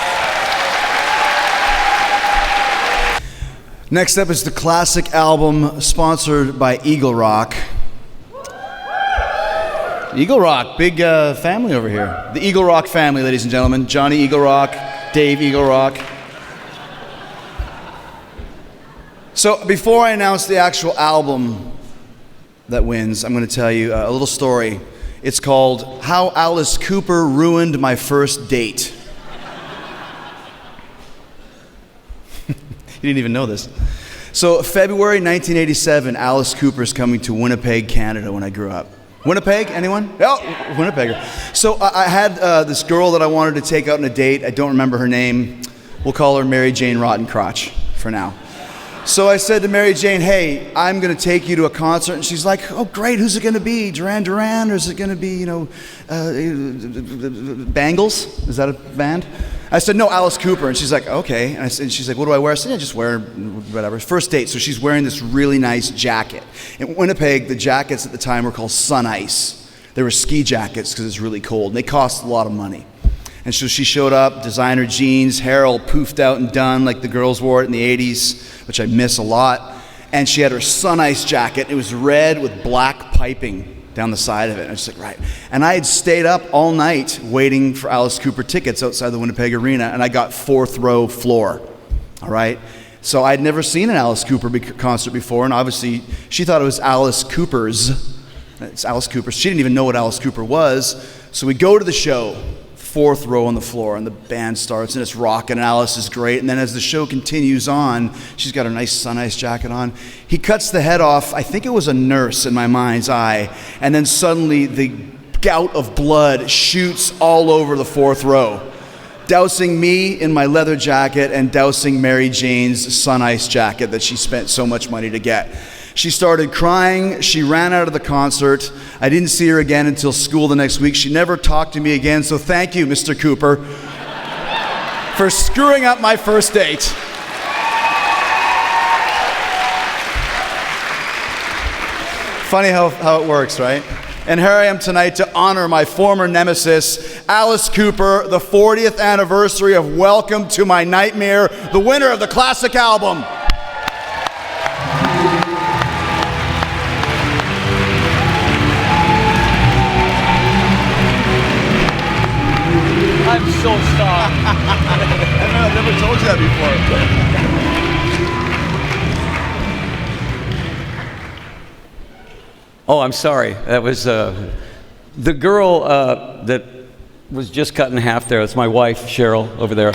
Next up is the classic album sponsored by Eagle Rock. Eagle Rock, big family over here. The Eagle Rock family, ladies and gentlemen. Johnny Eagle Rock, Dave Eagle Rock. So before I announce the actual album that wins, I'm going to tell you a little story. It's called How Alice Cooper Ruined My First Date. You didn't even know this. So February 1987, Alice Cooper's coming to Winnipeg, Canada when I grew up. Winnipeg, anyone? Oh, Winnipegger. So I had this girl that I wanted to take out on a date. I don't remember her name. We'll call her Mary Jane Rottencrotch for now. So I said to Mary Jane, hey, I'm going to take you to a concert. And she's like, oh, great, who's it going to be? Duran Duran? Or is it going to be, Bangles? Is that a band? I said, no, Alice Cooper. And she's like, okay. And she's like, what do I wear? I said, yeah, just wear whatever. First date. So she's wearing this really nice jacket. In Winnipeg, the jackets at the time were called Sun Ice. They were ski jackets because it's really cold. And they cost a lot of money. And so she showed up, designer jeans, hair all poofed out and done like the girls wore it in the 80s, which I miss a lot. And she had her Sun Ice jacket. It was red with black piping down the side of it. And I was like, right. And I had stayed up all night waiting for Alice Cooper tickets outside the Winnipeg Arena, and I got 4th row floor, all right? So I'd never seen an Alice Cooper concert before, and obviously she thought it was Alice Cooper's. It's Alice Cooper. She didn't even know what Alice Cooper was. So we go to the show. 4th row on the floor, and the band starts, and it's rocking, and Alice is great. And then as the show continues on, she's got her nice Sun Ice jacket on. He cuts the head off, I think it was a nurse in my mind's eye, and then suddenly the gout of blood shoots all over the 4th row, dousing me in my leather jacket and dousing Mary Jane's Sun Ice jacket that she spent so much money to get. She started crying. She ran out of the concert. I didn't see her again until school the next week. She never talked to me again, so thank you, Mr. Cooper, for screwing up my first date. Funny how it works, right? And here I am tonight to honor my former nemesis, Alice Cooper, the 40th anniversary of Welcome to My Nightmare, the winner of the classic album. I'm so sorry. I've never told you that before. Oh, I'm sorry. That was the girl that was just cut in half there. That's my wife, Cheryl, over there.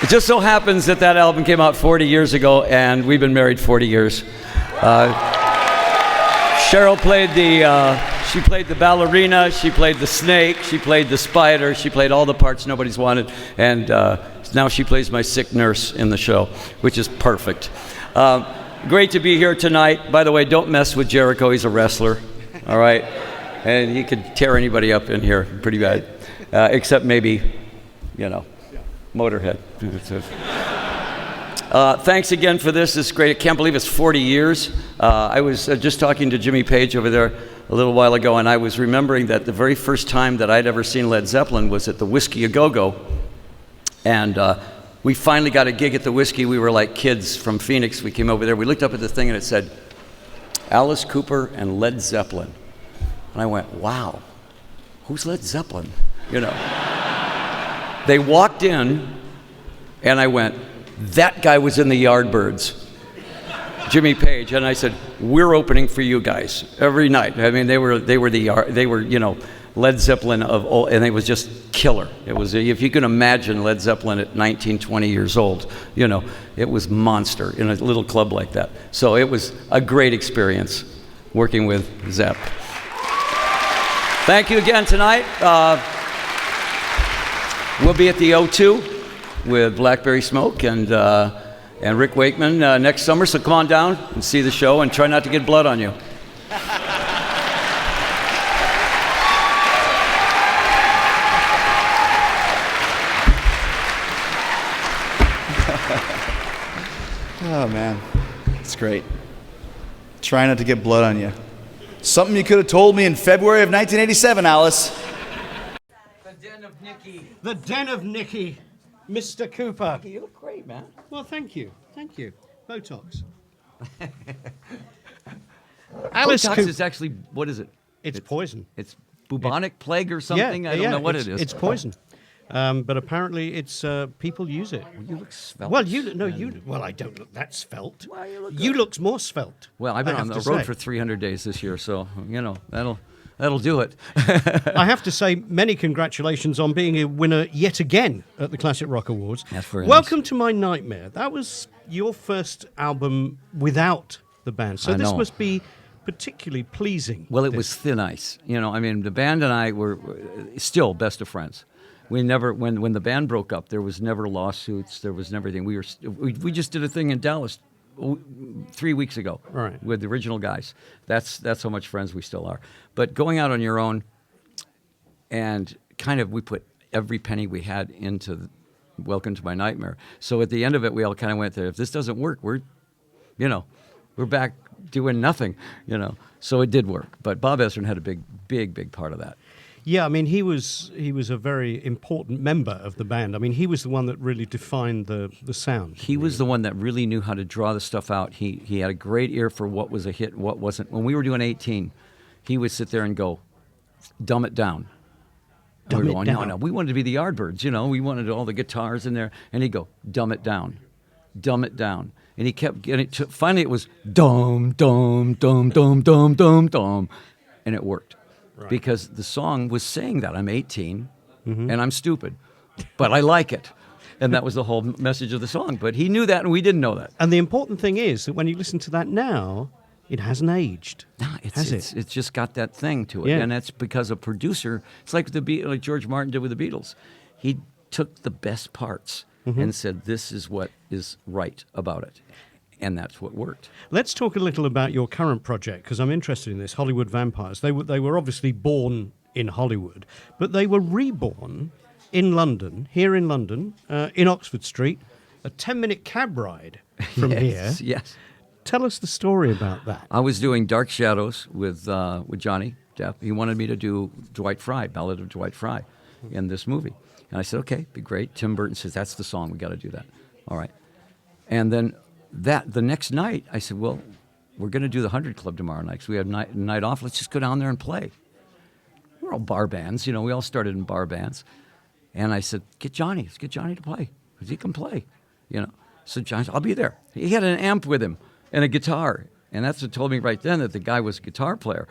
It just so happens that that album came out 40 years ago, and we've been married 40 years. Cheryl played she played the ballerina, she played the snake, she played the spider, she played all the parts nobody's wanted, and now she plays my sick nurse in the show, which is perfect. Great to be here tonight. By the way, don't mess with Jericho, he's a wrestler, all right? And he could tear anybody up in here pretty bad, except maybe, Motorhead. Thanks again for this. This is great. I can't believe it's 40 years. I was just talking to Jimmy Page over there a little while ago, and I was remembering that the very first time that I'd ever seen Led Zeppelin was at the Whiskey A Go-Go. And we finally got a gig at the Whiskey. We were like kids from Phoenix. We came over there. We looked up at the thing, and it said, Alice Cooper and Led Zeppelin. And I went, wow, who's Led Zeppelin? They walked in, and I went, that guy was in the Yardbirds, Jimmy Page, and I said, we're opening for you guys every night. I mean, they were Led Zeppelin of old, and it was just killer. It was, if you can imagine Led Zeppelin at 19, 20 years old, it was monster in a little club like that. So it was a great experience working with Zepp. Thank you again tonight. We'll be at the O2 with Blackberry Smoke and Rick Wakeman next summer, so come on down and see the show and try not to get blood on you. Oh man, it's great. Try not to get blood on you. Something you could have told me in February of 1987, Alice. The Den of Nicky. The Den of Nicky. Mr. Cooper. You look great, man. Well, thank you. Thank you. Botox. Alice Botox is actually, what is it? It's poison. It's bubonic plague or something? I don't know what it is. It's poison. But apparently it's people use it. Well, you look svelte. Well, I don't look that svelte. Well, you look you look more svelte. Well, I've been on the road for 300 days this year, so that'll that'll do it. I have to say, many congratulations on being a winner yet again at the Classic Rock Awards. That's very Welcome nice. to My Nightmare. That was your first album without the band, so I this know. must be particularly pleasing. Well, it was thin ice. I mean, the band and I were still best of friends. We never, when the band broke up, there was never lawsuits. There was never anything. We just did a thing in Dallas 3 weeks ago, right, with the original guys. That's how much friends we still are. But going out on your own, and kind of we put every penny we had into Welcome to My Nightmare. So at the end of it, we all kind of went there. If this doesn't work, we're back doing nothing. So it did work. But Bob Ezrin had a big part of that. Yeah, I mean, he was a very important member of the band. I mean, he was the one that really defined the sound. He was the one that really knew how to draw the stuff out. He had a great ear for what was a hit and what wasn't. When we were doing 18, he would sit there and go, dumb it down. Dumb it down. No, we wanted to be the Yardbirds, we wanted all the guitars in there. And he'd go, dumb it down, dumb it down. And he kept getting it. Finally, it was dum, dum, dum, dum, dum, dum, dum. And it worked. Right. Because the song was saying that I'm 18 and I'm stupid, but I like it. And that was the whole message of the song. But he knew that and we didn't know that. And the important thing is that when you listen to that now, it hasn't aged. It's just got that thing to it. Yeah. And that's because a producer, it's like like George Martin did with the Beatles. He took the best parts and said, this is what is right about it. And that's what worked. Let's talk a little about your current project, because I'm interested in this, Hollywood Vampires. They were obviously born in Hollywood, but they were reborn in London, here in London, in Oxford Street, a 10-minute cab ride from here. Yes. Tell us the story about that. I was doing Dark Shadows with Johnny Depp. He wanted me to do Dwight Fry, Ballad of Dwight Fry, in this movie. And I said, okay, be great. Tim Burton says, that's the song. We got to do that. All right. And then the next night, I said, well, we're going to do the 100 Club tomorrow night because we have night off. Let's just go down there and play. We're all bar bands. We all started in bar bands. And I said, let's get Johnny to play because he can play. So Johnny said, I'll be there. He had an amp with him and a guitar. And that's what told me right then that the guy was a guitar player.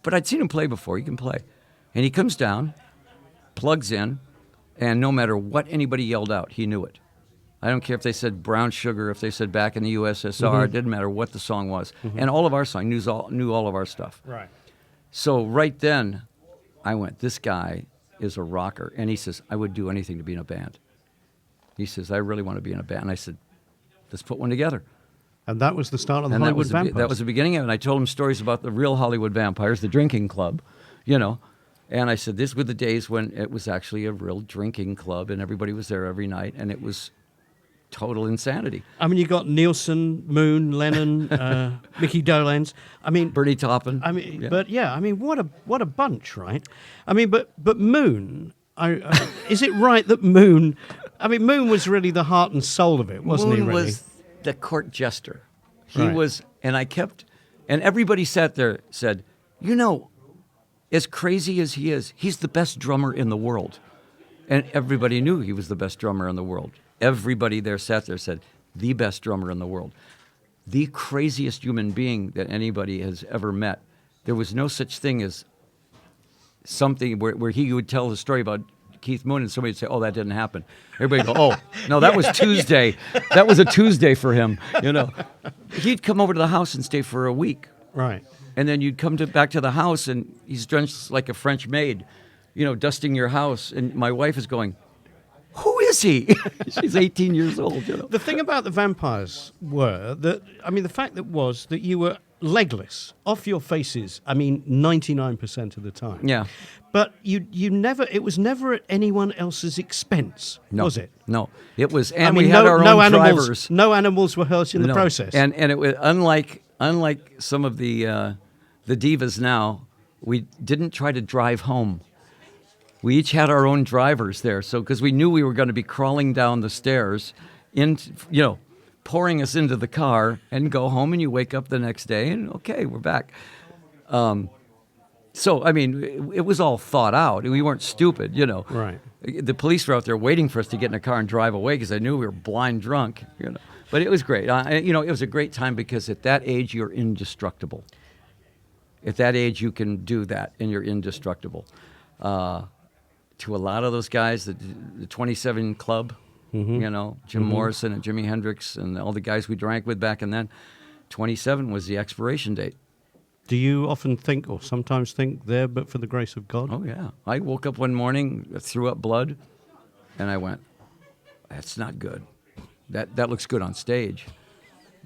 But I'd seen him play before. He can play. And he comes down, plugs in, and no matter what anybody yelled out, he knew it. I don't care if they said Brown Sugar, if they said Back in the USSR. It didn't matter what the song was. And all of our songs, knew all of our stuff. Right. So right then, I went, this guy is a rocker. And he says, I would do anything to be in a band. He says, I really want to be in a band. And I said, let's put one together. And that was the start of the Hollywood Vampires. That was the beginning of it. And I told him stories about the real Hollywood Vampires, the drinking club, And I said, these were the days when it was actually a real drinking club and everybody was there every night. And it was total insanity. I mean, you got Nielsen, Moon, Lennon, Mickey Dolenz. I mean, Bernie Taupin. I mean, what a bunch, right? I mean, but Moon. Is it right that Moon? I mean, Moon was really the heart and soul of it, wasn't he? Moon Really? was the court jester. He Right. was, and everybody sat there said, as crazy as he is, he's the best drummer in the world, and everybody knew he was the best drummer in the world. Everybody there sat there said, the best drummer in the world. The craziest human being that anybody has ever met. There was no such thing as something where he would tell the story about Keith Moon and somebody would say, oh, that didn't happen. Everybody would go, oh, no, that was Tuesday. That was a Tuesday for him, He'd come over to the house and stay for a week. Right. And then you'd come back to the house and he's dressed like a French maid, dusting your house. And my wife is going, who is he? She's 18 years old. The thing about the Vampires the fact that you were legless, off your faces, 99% of the time. Yeah. But it was never at anyone else's expense, was it? No. It was, and we had our own drivers. No animals were hurt in the process. And it was, unlike some of the divas now, we didn't try to drive home. We each had our own drivers there, because we knew we were going to be crawling down the stairs, pouring us into the car, and go home, and you wake up the next day, and okay, we're back. It was all thought out. We weren't stupid, Right. The police were out there waiting for us to get in a car and drive away because they knew we were blind drunk, But it was great. It was a great time because at that age, you're indestructible. At that age, you can do that, and you're indestructible. To a lot of those guys, the 27 Club, you know, Jim Morrison and Jimi Hendrix and all the guys we drank with back and then, 27 was the expiration date. Do you often think, or sometimes think, there but for the grace of God? Oh, yeah. I woke up one morning, threw up blood, and I went, that's not good. That looks good on stage,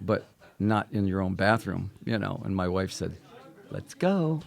but not in your own bathroom, you know. And my wife said, let's go.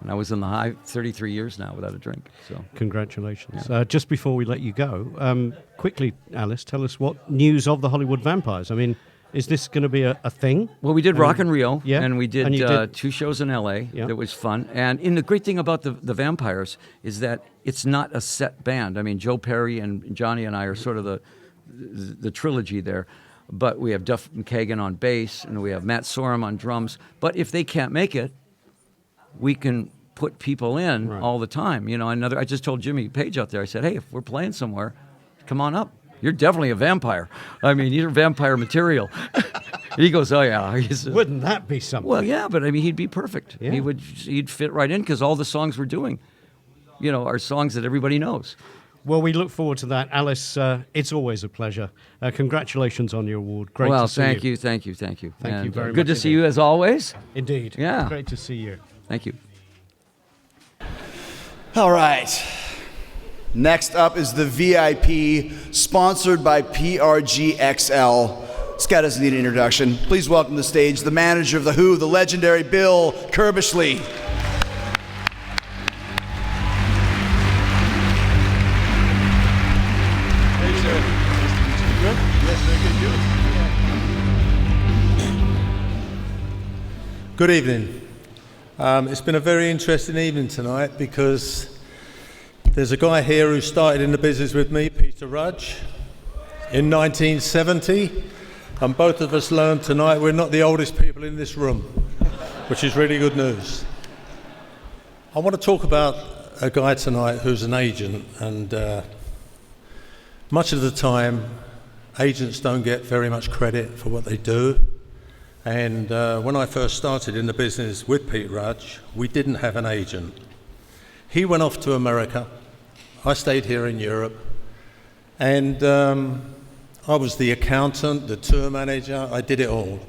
And I was in the high 33 years now without a drink. So congratulations. Yeah. Just before we let you go, quickly, Alice, tell us what news of the Hollywood Vampires. I mean, is this going to be a thing? Well, we did Rock in Rio, yeah, and we did, and you did 2 shows in L.A. Yeah. That was fun. And the great thing about the Vampires is that it's not a set band. I mean, Joe Perry and Johnny and I are sort of the trilogy there. But we have Duff McKagan on bass, and we have Matt Sorum on drums. But if they can't make it, we can put people in all the time. You know, I just told Jimmy Page out there, I said, hey, if we're playing somewhere, come on up. You're definitely a vampire. I mean, you're vampire material. He goes, oh, yeah. Wouldn't that be something? Well, yeah, but I mean, he'd be perfect. Yeah. He'd fit right in because all the songs we're doing, you know, are songs that everybody knows. Well, we look forward to that. Alice, it's always a pleasure. Congratulations on your award. Great to see thank you. you. Thank you very much. Good to see you as always. Indeed. Yeah. Great to see you. Thank you. All right. Next up is the VIP, sponsored by PRGXL. This guy doesn't need an introduction. Please welcome to the stage the manager of The Who, the legendary Bill Kerbishley. Hey, sir. Nice to meet you. Good? Yes, very good. Good evening. It's been a very interesting evening tonight because there's a guy here who started in the business with me, Peter Rudge, in 1970, and both of us learned tonight we're not the oldest people in this room, which is really good news. I want to talk about a guy tonight who's an agent, and much of the time, agents don't get very much credit for what they do. And when I first started in the business with Pete Rudge, we didn't have an agent. He went off to America. I stayed here in Europe. And I was the accountant, the tour manager, I did it all.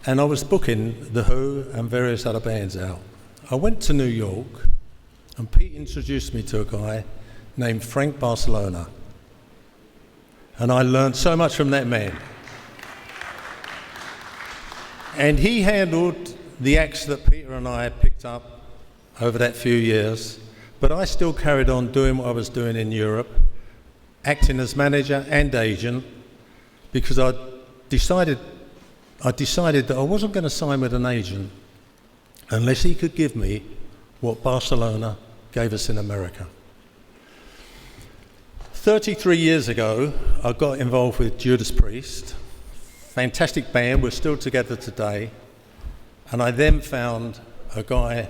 And I was booking The Who and various other bands out. I went to New York, and Pete introduced me to a guy named Frank Barcelona. And I learned so much from that man. And he handled the acts that Peter and I picked up over that few years, but I still carried on doing what I was doing in Europe, acting as manager and agent, because I decided that I wasn't going to sign with an agent unless he could give me what Barcelona gave us in America. 33 years ago, I got involved with Judas Priest. Fantastic band, we're still together today. And I then found a guy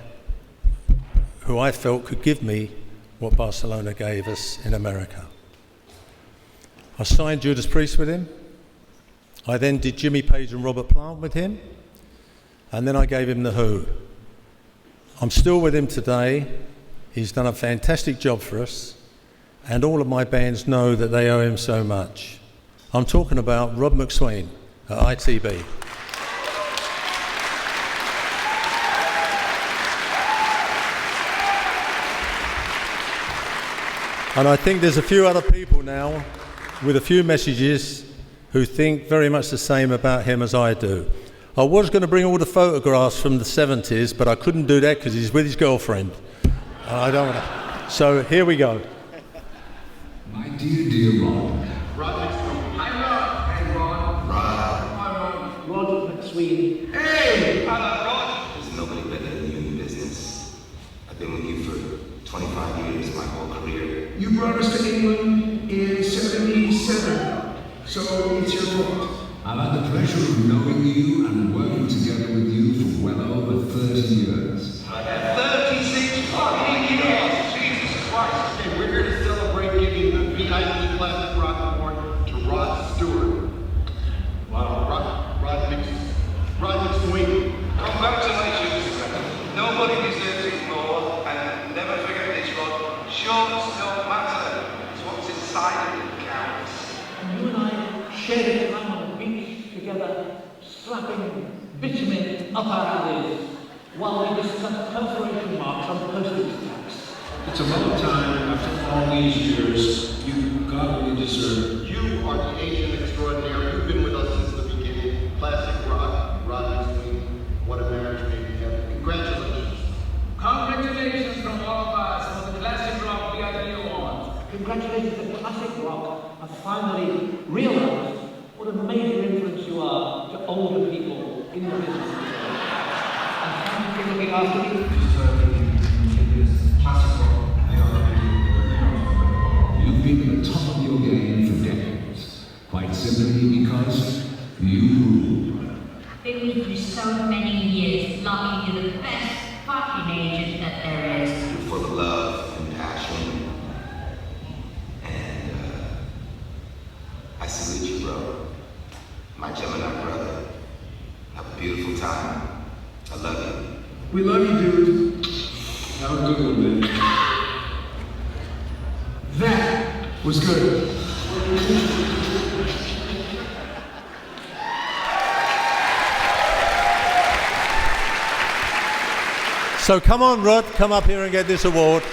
who I felt could give me what Barcelona gave us in America. I signed Judas Priest with him. I then did Jimmy Page and Robert Plant with him. And then I gave him The Who. I'm still with him today. He's done a fantastic job for us. And all of my bands know that they owe him so much. I'm talking about Rob McSween at ITB. And I think there's a few other people now with a few messages who think very much the same about him as I do. I was going to bring all the photographs from the 70s, but I couldn't do that because he's with his girlfriend. And I don't want to. So here we go. My dear Ron. Rod McSween. Hey! There's nobody better than you in business. I've been with you for 25 years, my whole career. You brought us to England in 77, so it's your fault. I've had the pleasure of knowing you and working together with you for well over 30 years. 36 fucking years! Jesus Christ! Okay, we're here to celebrate giving the VIP Classic Rock Award to Rod Stewart. Wow, Rod McSween. Congratulations! No Nobody deserves it more, and never forget this, Rod. Shorts don't matter. It's what's inside of it counts. And you and I shared a time on the beach together, slapping bitumen up our alleys, while we discussed perforation marks on postage stamps. It's about time, after all these years, you got what you deserve. You are the Asian extraordinaire. You've been with us since the beginning. Classic rock, rock is clean. What a marriage made in heaven. Congratulations. Congratulations from all of us for the Classic Rock VIP Award. Congratulations to Classic Rock have finally realized what a major influence you are to older people in the business. And thank you for looking after me. You've been at the top of your game for decades, quite simply because you rule. Been with you so many years, lucky you're the best fucking agent that there is. You're full of love and passion. And I salute you, bro. My Gemini brother. Have a beautiful time. I love you. We love you, dude. Have a good one, man. That was good. So come on, Rod, come up here and get this award.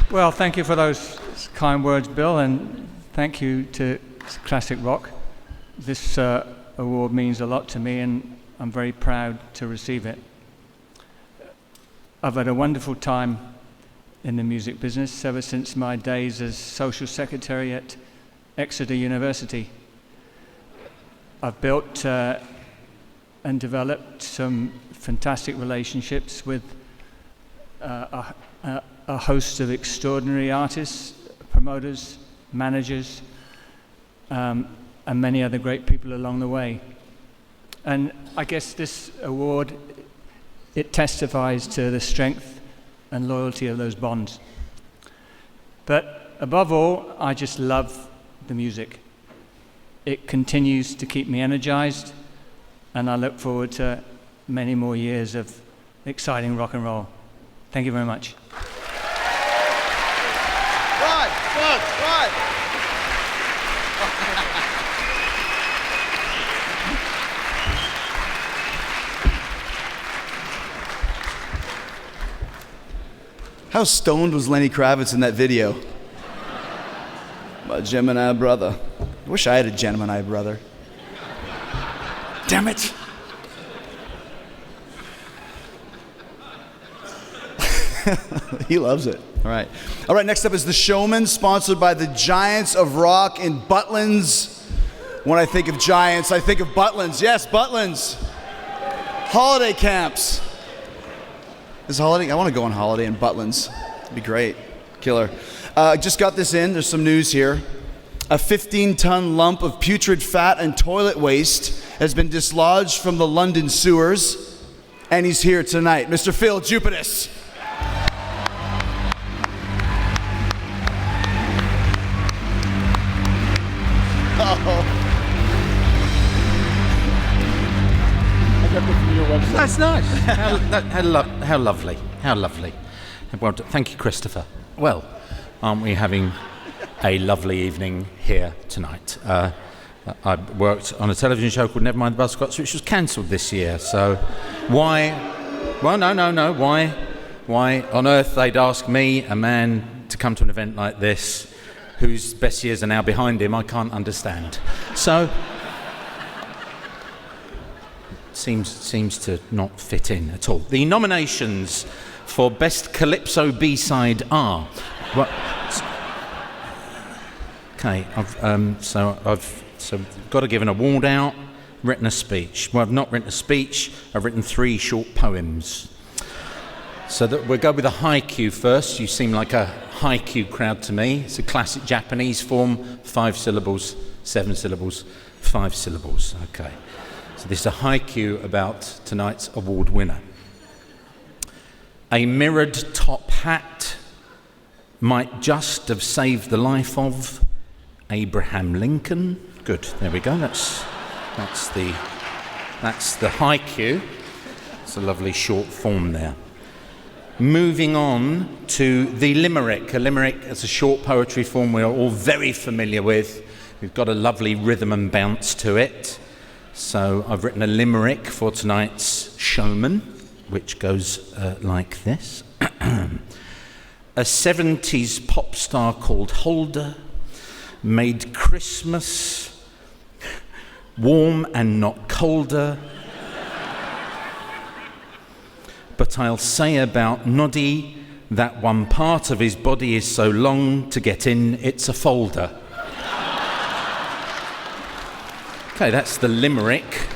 Well, thank you for those kind words, Bill, and thank you to Classic Rock. This award means a lot to me, and I'm very proud to receive it. I've had a wonderful time in the music business ever since my days as social secretary at Exeter University. I've built and developed some fantastic relationships with a host of extraordinary artists, promoters, managers, and many other great people along the way. And I guess this award, it testifies to the strength and loyalty of those bonds. But above all, I just love the music. It continues to keep me energized, and I look forward to many more years of exciting rock and roll. Thank you very much. Rod! How stoned was Lenny Kravitz in that video? My Gemini brother. I wish I had a Gemini brother. Damn it! He loves it. All right, next up is The Showman, sponsored by the Giants of Rock in Butlins. When I think of Giants, I think of Butlins. Yes, Butlins. Holiday camps. Is holiday? I want to go on holiday in Butlins. It'd be great. Killer. Just got this in. There's some news here. A 15-ton lump of putrid fat and toilet waste has been dislodged from the London sewers, and he's here tonight. Mr. Phil Jupitus. That's nice. How lovely. How lovely. Well, thank you, Christopher. Well, aren't we having a lovely evening here tonight? I worked on a television show called Never Mind the Buzzcocks, which was cancelled this year. So why? Well, no. Why on earth they'd ask me, a man, to come to an event like this, whose best years are now behind him, I can't understand. So seems to not fit in at all. The nominations for Best Calypso B-Side are... Well, okay, I've got to give an award out, written a speech. Well, I've not written a speech, I've written 3 short poems. So that we'll go with a haiku first. You seem like a haiku crowd to me. It's a classic Japanese form, 5 syllables, 7 syllables, 5 syllables. Okay. So this is a haiku about tonight's award winner. A mirrored top hat might just have saved the life of Abraham Lincoln. Good, there we go. That's the haiku. It's a lovely short form there. Moving on to the limerick. A limerick is a short poetry form we're all very familiar with. We've got a lovely rhythm and bounce to it. So I've written a limerick for tonight's showman, which goes like this. A 70s pop star called Holder made Christmas warm and not colder. But I'll say about Noddy that one part of his body is so long to get in, it's a folder. Okay, that's the limerick.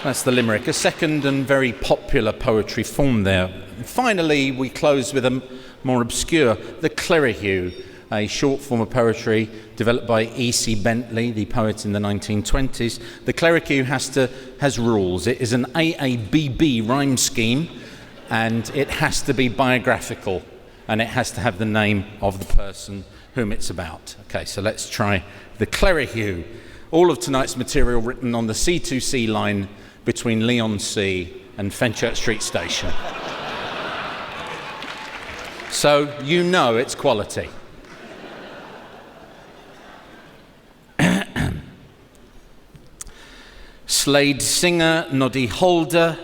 That's the limerick. A second and very popular poetry form there. And finally, we close with a more obscure, the Clerihew, a short form of poetry developed by E.C. Bentley, the poet in the 1920s. The Clerihew has rules. It is an AABB rhyme scheme, and it has to be biographical, and it has to have the name of the person whom it's about. Okay, so let's try the Clerihew. All of tonight's material written on the C2C line between Leon C and Fenchurch Street Station. So you know it's quality. Slade singer Noddy Holder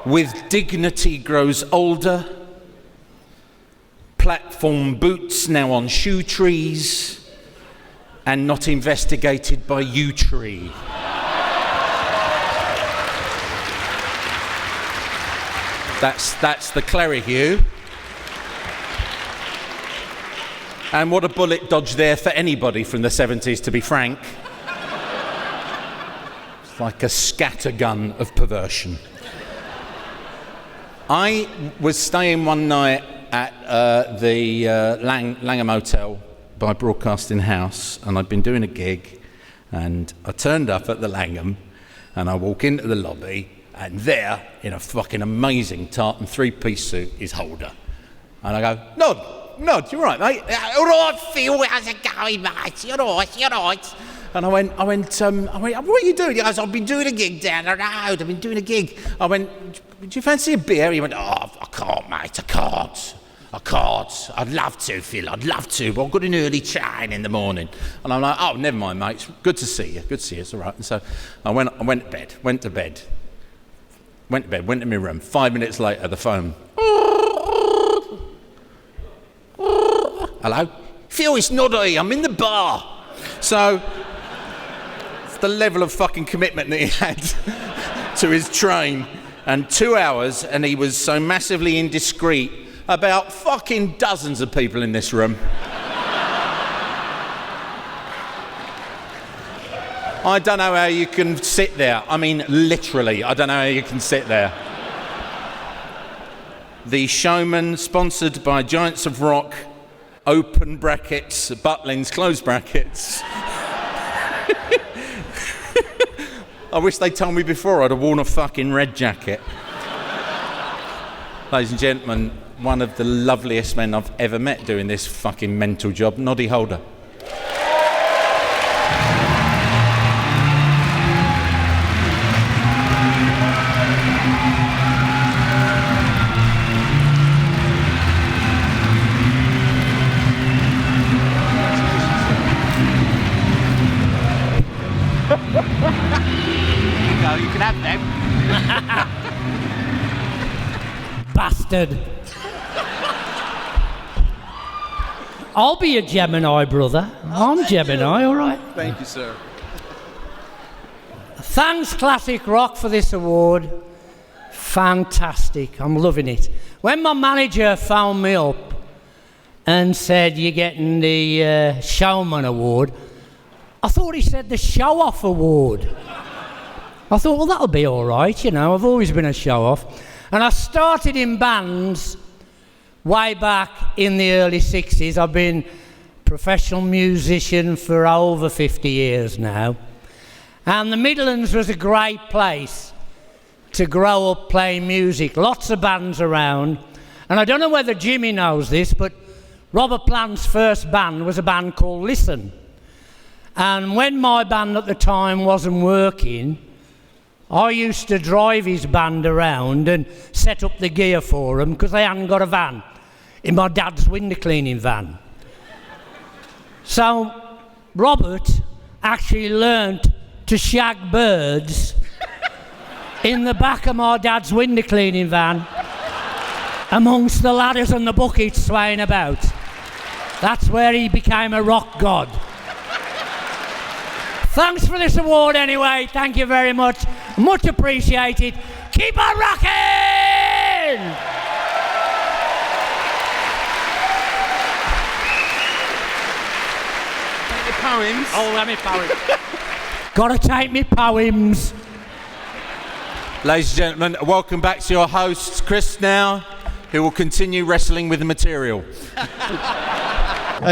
with dignity grows older. Platform boots now on shoe trees and not investigated by U-Tree. That's the Clerihew. And what a bullet dodge there for anybody from the 70s, to be frank. It's like a scattergun of perversion. I was staying one night at the Langham Hotel by Broadcasting House, and I'd been doing a gig, and I turned up at the Langham, and I walk into the lobby, and there, in a fucking amazing tartan 3-piece suit, is Holder. And I go, Nod, you're right, mate. All right, Phil, how's it going, mate? You're right. And I went, what are you doing? He goes, I've been doing a gig down the road. I've been doing a gig. I went, do you fancy a beer? He went, I can't, mate, I can't. I'd love to, Phil, I'd love to, but I've got an early train in the morning. And I'm like, oh, never mind, mate, good to see you, it's all right. And so I went to bed, went to my room. 5 minutes later, the phone. Hello? Phil, it's Noddy, I'm in the bar. So, it's the level of fucking commitment that he had to his train. And 2 hours, and he was so massively indiscreet about fucking dozens of people in this room. I don't know how you can sit there. I mean, literally, I don't know how you can sit there. The Showman, sponsored by Giants of Rock, open brackets, Butlins, close brackets. I wish they'd told me before, I'd have worn a fucking red jacket. Ladies and gentlemen, one of the loveliest men I've ever met doing this fucking mental job, Noddy Holder. You can have them. Bastard. I'll be a Gemini, brother. I'm Gemini, all right. Thank you, sir. Thanks, Classic Rock, for this award. Fantastic. I'm loving it. When my manager phoned me up and said, you're getting the Showman Award, I thought he said the Show-Off Award. I thought, well, that'll be all right, you know. I've always been a show-off. And I started in bands way back in the early 60s. I've been professional musician for over 50 years now. And the Midlands was a great place to grow up playing music. Lots of bands around. And I don't know whether Jimmy knows this, but Robert Plant's first band was a band called Listen. And when my band at the time wasn't working, I used to drive his band around and set up the gear for them because they hadn't got a van, in my dad's window cleaning van. So Robert actually learnt to shag birds in the back of my dad's window cleaning van amongst the ladders and the buckets swaying about. That's where he became a rock god. Thanks for this award anyway. Thank you very much. Much appreciated. Keep on rocking! Your poems. Oh, let me poems. Gotta take me poems. Ladies and gentlemen, welcome back to your host, Chris now, who will continue wrestling with the material.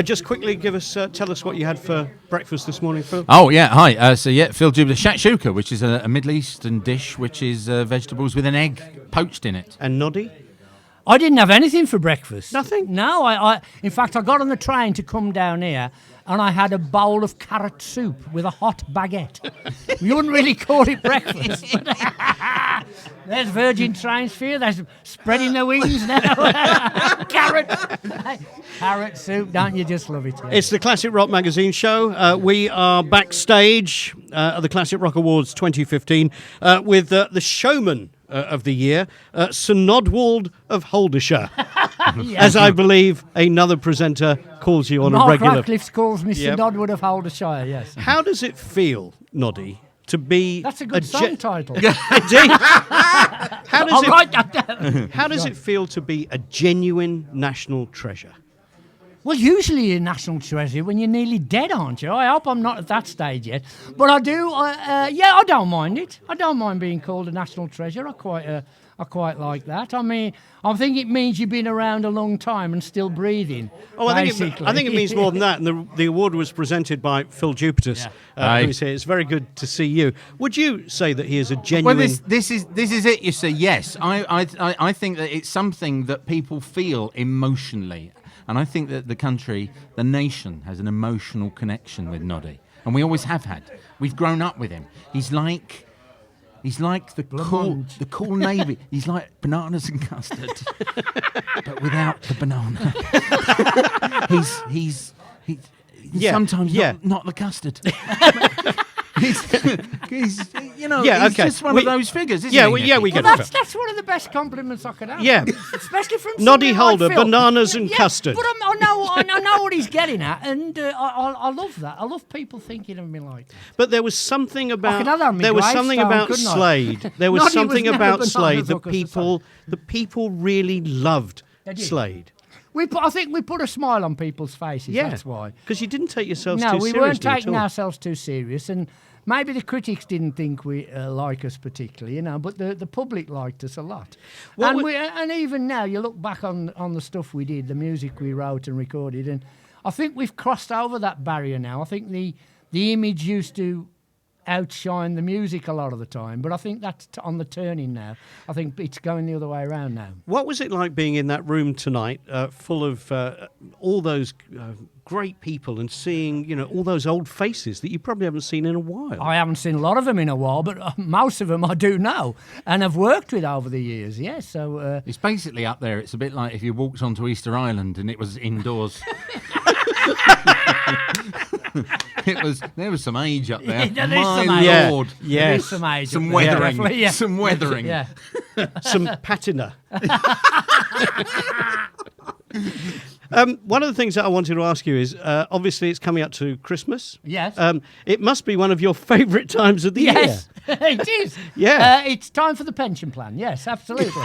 Just quickly tell us what you had for breakfast this morning, Phil. Oh, yeah, hi. Phil Jubler, shakshuka, which is a Middle Eastern dish, which is vegetables with an egg poached in it. And Noddy? I didn't have anything for breakfast. Nothing? No, in fact, I got on the train to come down here and I had a bowl of carrot soup with a hot baguette. You wouldn't really call it breakfast. There's Virgin Trains for you. They're spreading their wings now. Carrot soup, don't you just love it? Yeah. It's the Classic Rock Magazine show. We are backstage at the Classic Rock Awards 2015 with the showman of the year, Sir Nodwald of Holdershire, as I believe another presenter calls you on a regular. Mark Radcliffe calls me Sir Nodwald of Holdershire, yes. How does it feel, Noddy, to be... That's a good song title. Indeed. I'll write that down. How does it feel to be a genuine national treasure? Well, usually you're a national treasure when you're nearly dead, aren't you? I hope I'm not at that stage yet. But I do, I don't mind it. I don't mind being called a national treasure. I quite like that. I mean, I think it means you've been around a long time and still breathing. Oh, I think it means more than that. And the award was presented by Phil Jupitus, who's here. It's very good to see you. Would you say that he is a genuine... Well, this is it, you see, yes. I think that it's something that people feel emotionally. And I think that the country, the nation, has an emotional connection with Noddy. And we always have had. We've grown up with him. He's like the cool navy. He's like bananas and custard, but without the banana. he's sometimes not the custard. He's just one of those figures, isn't he? We get it. That's one of the best compliments I could have. Yeah. Especially from Noddy Holder, like Phil. bananas and custard. But I know what he's getting at, and I love that. I love people thinking of me like that. But there was something about Slade. There was Noddy something was about never Slade bananas, that people really loved Slade. I think we put a smile on people's faces. Yeah, that's why. Because you didn't take yourselves too seriously. No, we weren't taking ourselves too serious, and maybe the critics didn't think we like us particularly, but the public liked us a lot. And even now, you look back on the stuff we did, the music we wrote and recorded, and I think we've crossed over that barrier now. I think the image used to outshine the music a lot of the time, but I think that's on the turning now. I think it's going the other way around now. What was it like being in that room tonight, full of all those great people, and seeing all those old faces that you probably haven't seen in a while? I haven't seen a lot of them in a while, but most of them I do know and have worked with over the years. Yes, so it's basically up there. It's a bit like if you walked onto Easter Island and it was indoors. There was some age up there. My Lord. Yes. Some age. Some weathering. Yeah. Some weathering. Yeah. Some patina. One of the things that I wanted to ask you is, obviously it's coming up to Christmas. Yes. It must be one of your favourite times of the year. Yes, it is. Yeah. It's time for the pension plan. Yes, absolutely.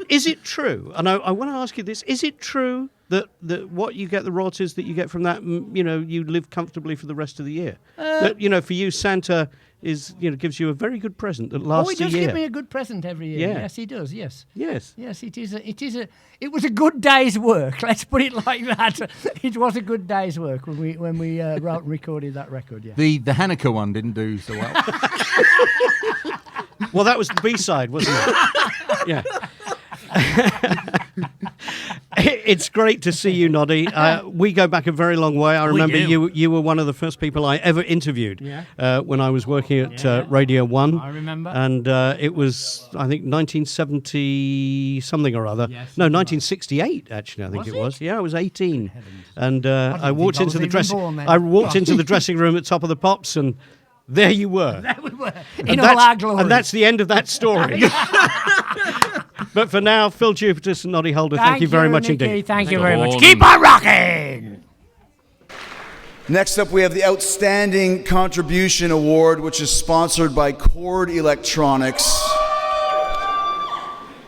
Is it true? And I want to ask you this. Is it true that what you get, the royalties that you get from that, you live comfortably for the rest of the year? That, for you, Santa gives you a very good present that lasts a year. Oh, he does give me a good present every year. Yeah. Yes, he does. Yes. Yes. Yes, it was a good day's work. Let's put it like that. It was a good day's work when we wrote and recorded that record. Yeah. The Hanukkah one didn't do so well. Well, that was the B-side, wasn't it? Yeah. It's great to see you, Noddy. We go back a very long way. I remember you were one of the first people I ever interviewed when I was working at Radio 1. I remember. And it was, I think, 1970 something or other. Yes, no, 1968, actually, I think it was. Yeah, I was 18. And I walked into the dressing room at Top of the Pops, and there you were. There we were. In all our glory. And that's the end of that story. But for now, Phil Jupitus and Noddy Holder, thank you very much Nicky. indeed. Thank you very much. Keep on rocking! Next up, we have the Outstanding Contribution Award, which is sponsored by Chord Electronics.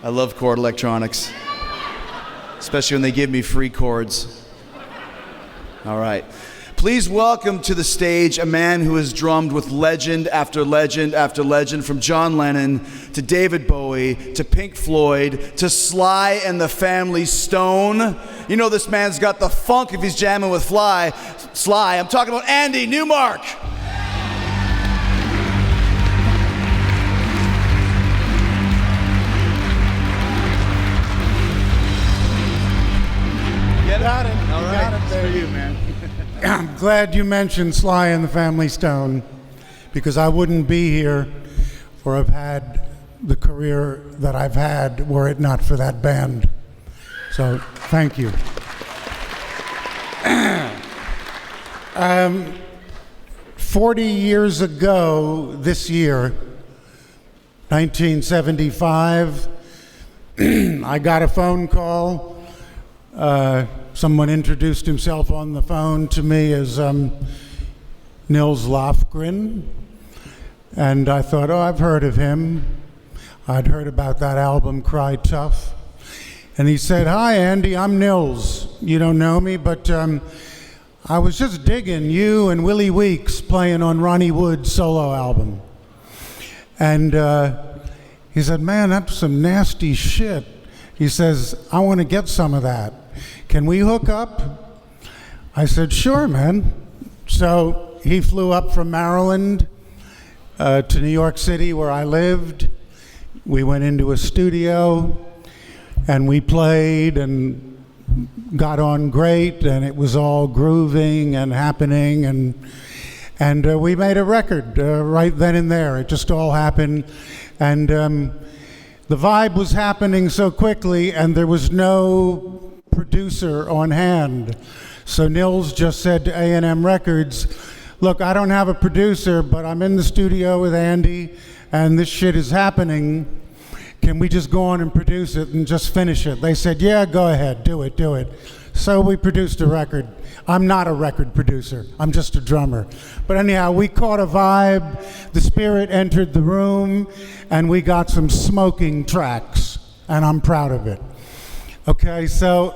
I love Chord Electronics, especially when they give me free chords. All right. Please welcome to the stage a man who has drummed with legend after legend after legend, from John Lennon to David Bowie to Pink Floyd to Sly and the Family Stone. You know this man's got the funk if he's jamming with Sly. I'm talking about Andy Newmark. Got it. All right. Got it. It's for you, man. I'm glad you mentioned Sly and the Family Stone, because I wouldn't be here or have had the career that I've had were it not for that band. So thank you. 40 years ago this year, 1975, I got a phone call. Someone introduced himself on the phone to me as Nils Lofgren, and I thought, oh, I've heard of him. I'd heard about that album, Cry Tough. And he said, hi, Andy, I'm Nils. You don't know me, but I was just digging you and Willie Weeks playing on Ronnie Wood's solo album. And he said, man, that's some nasty shit. He says, I want to get some of that. Can we hook up? I said, sure, man. So he flew up from Maryland to New York City, where I lived. We went into a studio, and we played and got on great, and it was all grooving and happening, and we made a record right then and there. It just all happened, and the vibe was happening so quickly, and there was no producer on hand. So Nils just said to A&M Records, look, I don't have a producer, but I'm in the studio with Andy, and this shit is happening. Can we just go on and produce it and just finish it? They said, yeah, go ahead, do it. So we produced a record. I'm not a record producer, I'm just a drummer. But anyhow, we caught a vibe, the spirit entered the room, and we got some smoking tracks, and I'm proud of it. Okay, so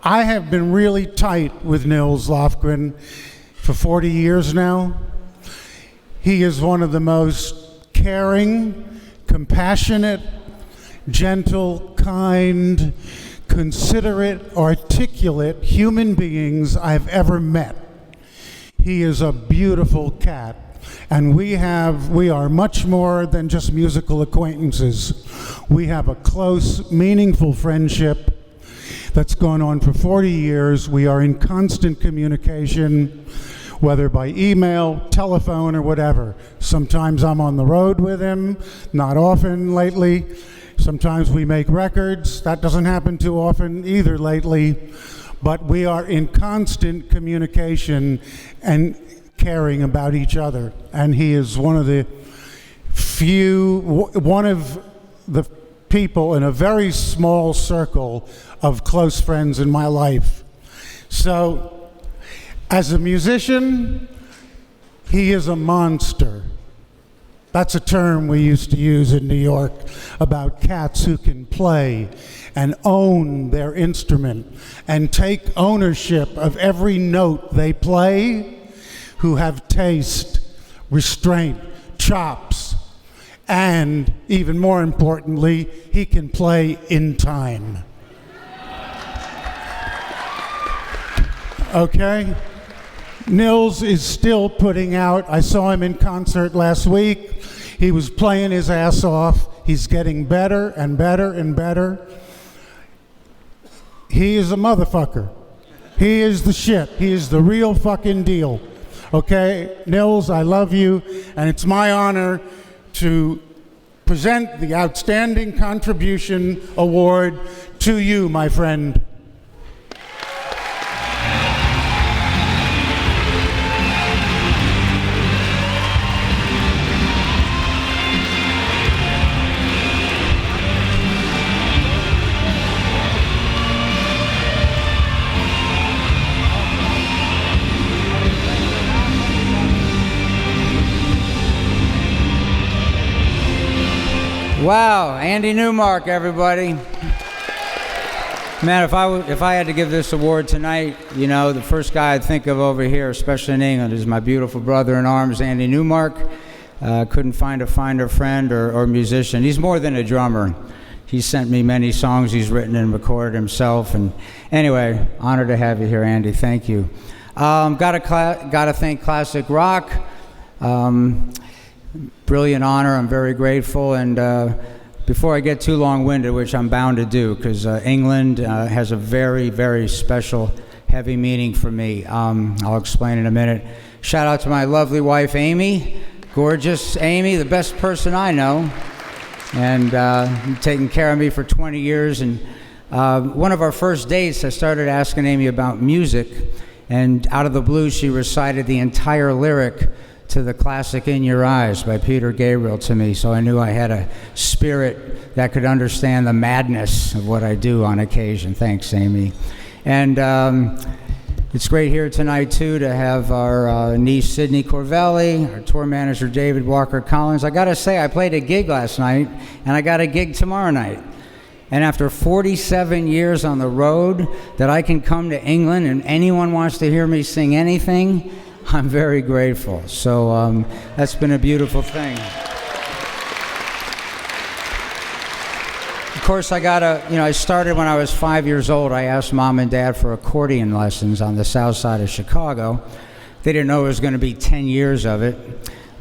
I have been really tight with Nils Lofgren for 40 years now. He is one of the most caring, compassionate, gentle, kind, considerate, articulate human beings I've ever met. He is a beautiful cat, and we are much more than just musical acquaintances. We have a close, meaningful friendship that's gone on for 40 years. We are in constant communication, whether by email, telephone, or whatever. Sometimes I'm on the road with him, not often lately. Sometimes we make records. That doesn't happen too often either lately. But we are in constant communication and caring about each other. And he is one of the people in a very small circle of close friends in my life. So, as a musician, he is a monster. That's a term we used to use in New York about cats who can play and own their instrument and take ownership of every note they play, who have taste restraint, chops, and even more importantly, he can play in time. Okay? Nils is still putting out. I saw him in concert last week. He was playing his ass off. He's getting better and better and better. He is a motherfucker. He is the shit. He is the real fucking deal. Okay? Nils, I love you, and it's my honor to present the Outstanding Contribution Award to you, my friend. Wow, Andy Newmark, everybody. Man, if I had to give this award tonight, you know, the first guy I'd think of over here, especially in England, is my beautiful brother in arms, Andy Newmark. Couldn't find a finer friend or musician. He's more than a drummer. He's sent me many songs he's written and recorded himself. And anyway, honored to have you here, Andy. Thank you. Gotta thank Classic Rock. Brilliant honor. I'm very grateful. And before I get too long-winded, which I'm bound to do, because England has a very, very special, heavy meaning for me. I'll explain in a minute. Shout out to my lovely wife, Amy. Gorgeous Amy, the best person I know. And taking care of me for 20 years. And one of our first dates, I started asking Amy about music. And out of the blue, she recited the entire lyric to the classic In Your Eyes by Peter Gabriel to me, so I knew I had a spirit that could understand the madness of what I do on occasion. Thanks, Amy. And it's great here tonight, too, to have our niece, Sydney Corvelli, our tour manager, David Walker Collins. I gotta say, I played a gig last night, and I got a gig tomorrow night. And after 47 years on the road, that I can come to England and anyone wants to hear me sing anything, I'm very grateful. So that's been a beautiful thing. Of course, I started when I was 5 years old. I asked Mom and Dad for accordion lessons on the south side of Chicago. They didn't know it was going to be 10 years of it.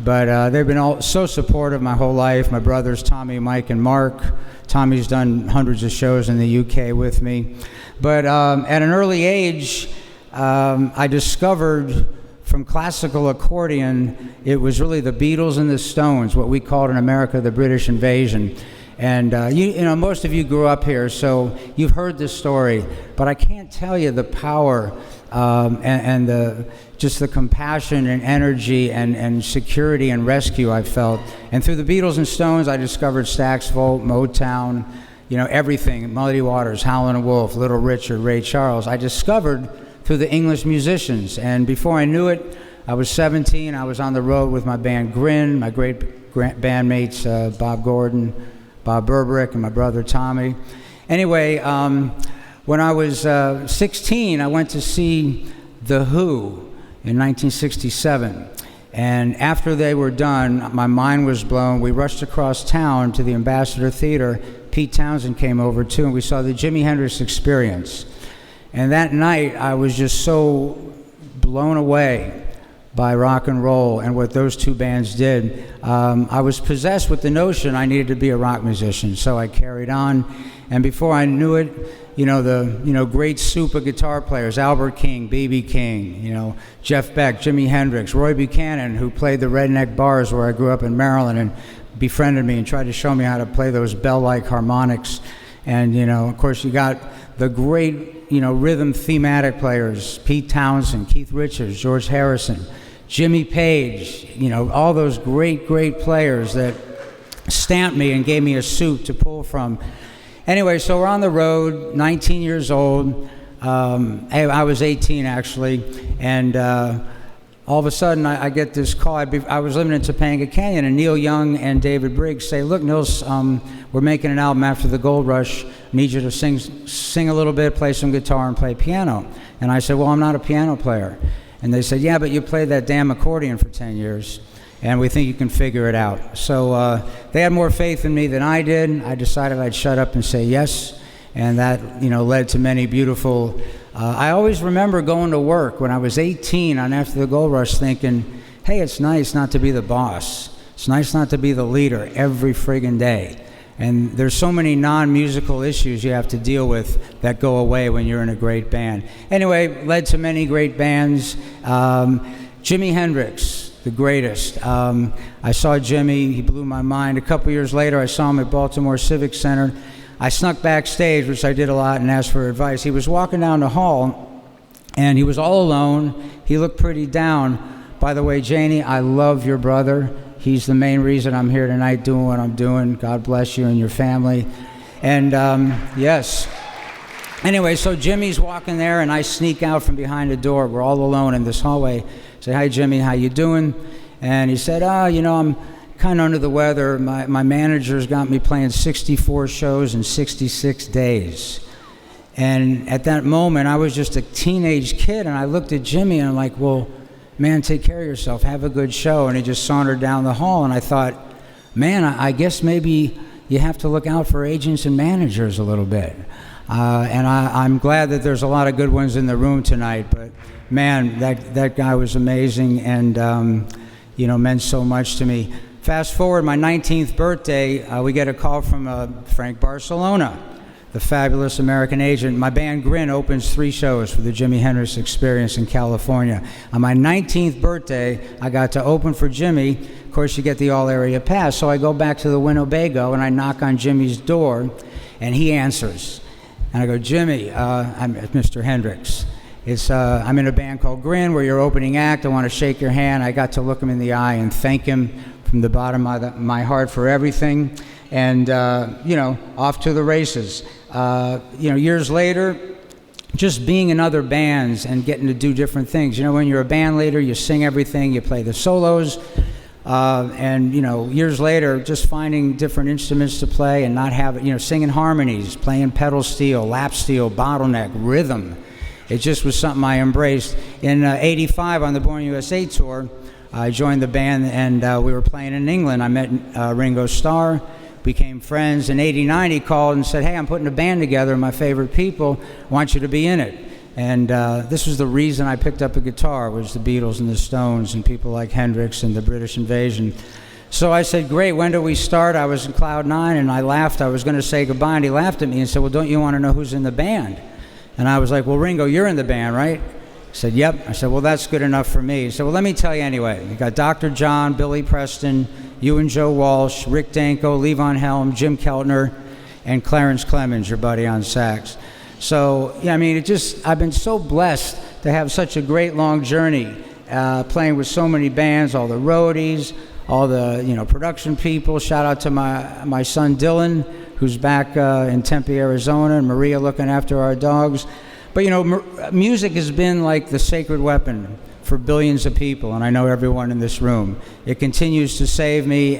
But they've been all so supportive my whole life. My brothers, Tommy, Mike, and Mark. Tommy's done hundreds of shows in the UK with me. But at an early age, I discovered from classical accordion, it was really the Beatles and the Stones, what we called in America the British invasion. And you know, most of you grew up here, so you've heard this story, but I can't tell you the power and just the compassion and energy and security and rescue I felt. And through the Beatles and Stones, I discovered Stax Volt, Motown, you know, everything, Muddy Waters, Howlin' Wolf, Little Richard, Ray Charles. I discovered through the English musicians. And before I knew it, I was 17. I was on the road with my band Grin, my great bandmates Bob Gordon, Bob Berberick, and my brother Tommy. Anyway, when I was 16, I went to see The Who in 1967. And after they were done, my mind was blown. We rushed across town to the Ambassador Theater. Pete Townsend came over too, and we saw the Jimi Hendrix Experience. And that night, I was just so blown away by rock and roll and what those two bands did. I was possessed with the notion I needed to be a rock musician, so I carried on. And before I knew it, you know, the great super guitar players, Albert King, B.B. King, you know, Jeff Beck, Jimi Hendrix, Roy Buchanan, who played the Redneck Bars where I grew up in Maryland and befriended me and tried to show me how to play those bell-like harmonics. And, you know, of course, you got the great, you know, rhythm thematic players, Pete Townsend, Keith Richards, George Harrison, Jimmy Page, you know, all those great, great players that stamped me and gave me a soup to pull from. Anyway, so we're on the road, 19 years old. I was 18, actually, and all of a sudden I get this call. I was living in Topanga Canyon, and Neil Young and David Briggs say, look, Nils, we're making an album after the Gold Rush. Need you to sing a little bit, play some guitar, and play piano. And I said, well, I'm not a piano player. And they said, yeah, but you played that damn accordion for 10 years. and we think you can figure it out. So they had more faith in me than I did. I decided I'd shut up and say yes, and that led to many beautiful. I always remember going to work when I was 18 on After the Gold Rush, thinking, hey, it's nice not to be the boss. It's nice not to be the leader every friggin' day. And there's so many non-musical issues you have to deal with that go away when you're in a great band. Anyway, led to many great bands. Jimi Hendrix, the greatest. I saw Jimmy, he blew my mind. A couple years later, I saw him at Baltimore Civic Center. I snuck backstage, which I did a lot, and asked for advice. He was walking down the hall, and he was all alone. He looked pretty down. By the way, Janie, I love your brother. He's the main reason I'm here tonight doing what I'm doing. God bless you and your family. And yes. Anyway, so Jimmy's walking there, and I sneak out from behind the door. We're all alone in this hallway. Say, hi, Jimmy, how you doing? And he said, I'm kind of under the weather. My manager's got me playing 64 shows in 66 days. And at that moment, I was just a teenage kid, and I looked at Jimmy, and I'm like, well, man, take care of yourself, have a good show. And he just sauntered down the hall, and I thought, man, I guess maybe you have to look out for agents and managers a little bit. And I'm glad that there's a lot of good ones in the room tonight, but man, that guy was amazing and meant so much to me. Fast forward, my 19th birthday, we get a call from Frank Barcelona, the fabulous American agent. My band Grin opens 3 shows for the Jimi Hendrix Experience in California. On my 19th birthday, I got to open for Jimmy. Of course, you get the all-area pass. So I go back to the Winnebago, and I knock on Jimmy's door, and he answers. And I go, Jimmy, I'm Mr. Hendrix. I'm in a band called Grin. We're your opening act. I want to shake your hand. I got to look him in the eye and thank him from the bottom of my heart for everything. And, off to the races. Years later, just being in other bands and getting to do different things. When you're a band leader, you sing everything, you play the solos. Years later, just finding different instruments to play and not have, singing harmonies, playing pedal steel, lap steel, bottleneck, rhythm. It just was something I embraced. In '85 on the Born USA tour, I joined the band and we were playing in England. I met Ringo Starr. Became friends. In '89, he called and said, hey, I'm putting a band together, my favorite people, want you to be in it. And this was the reason I picked up a guitar, was the Beatles and the Stones and people like Hendrix and the British Invasion. So I said, great, when do we start? I was in Cloud 9, and I laughed. I was going to say goodbye, and he laughed at me and said, well, don't you want to know who's in the band? And I was like, well, Ringo, you're in the band, right? He said, yep. I said, well, that's good enough for me. He said, well, let me tell you anyway. You got Dr. John, Billy Preston, you and Joe Walsh, Rick Danko, Levon Helm, Jim Keltner, and Clarence Clemens, your buddy on sax. So, I've been so blessed to have such a great long journey, playing with so many bands, all the roadies, all the, production people. Shout out to my son Dylan, who's back in Tempe, Arizona, and Maria looking after our dogs. But, music has been like the sacred weapon for billions of people, and I know everyone in this room. It continues to save me.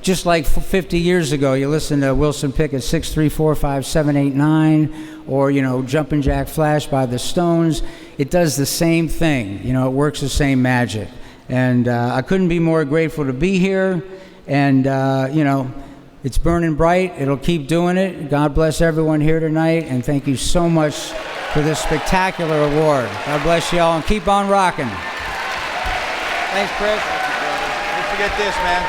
Just like 50 years ago, you listen to Wilson Pickett, 6345789, or, Jumpin' Jack Flash by the Stones. It does the same thing. It works the same magic. And I couldn't be more grateful to be here. And, it's burning bright. It'll keep doing it. God bless everyone here tonight, and thank you so much for this spectacular award. God bless you all, and keep on rocking. Thanks, Chris. Don't forget this, man.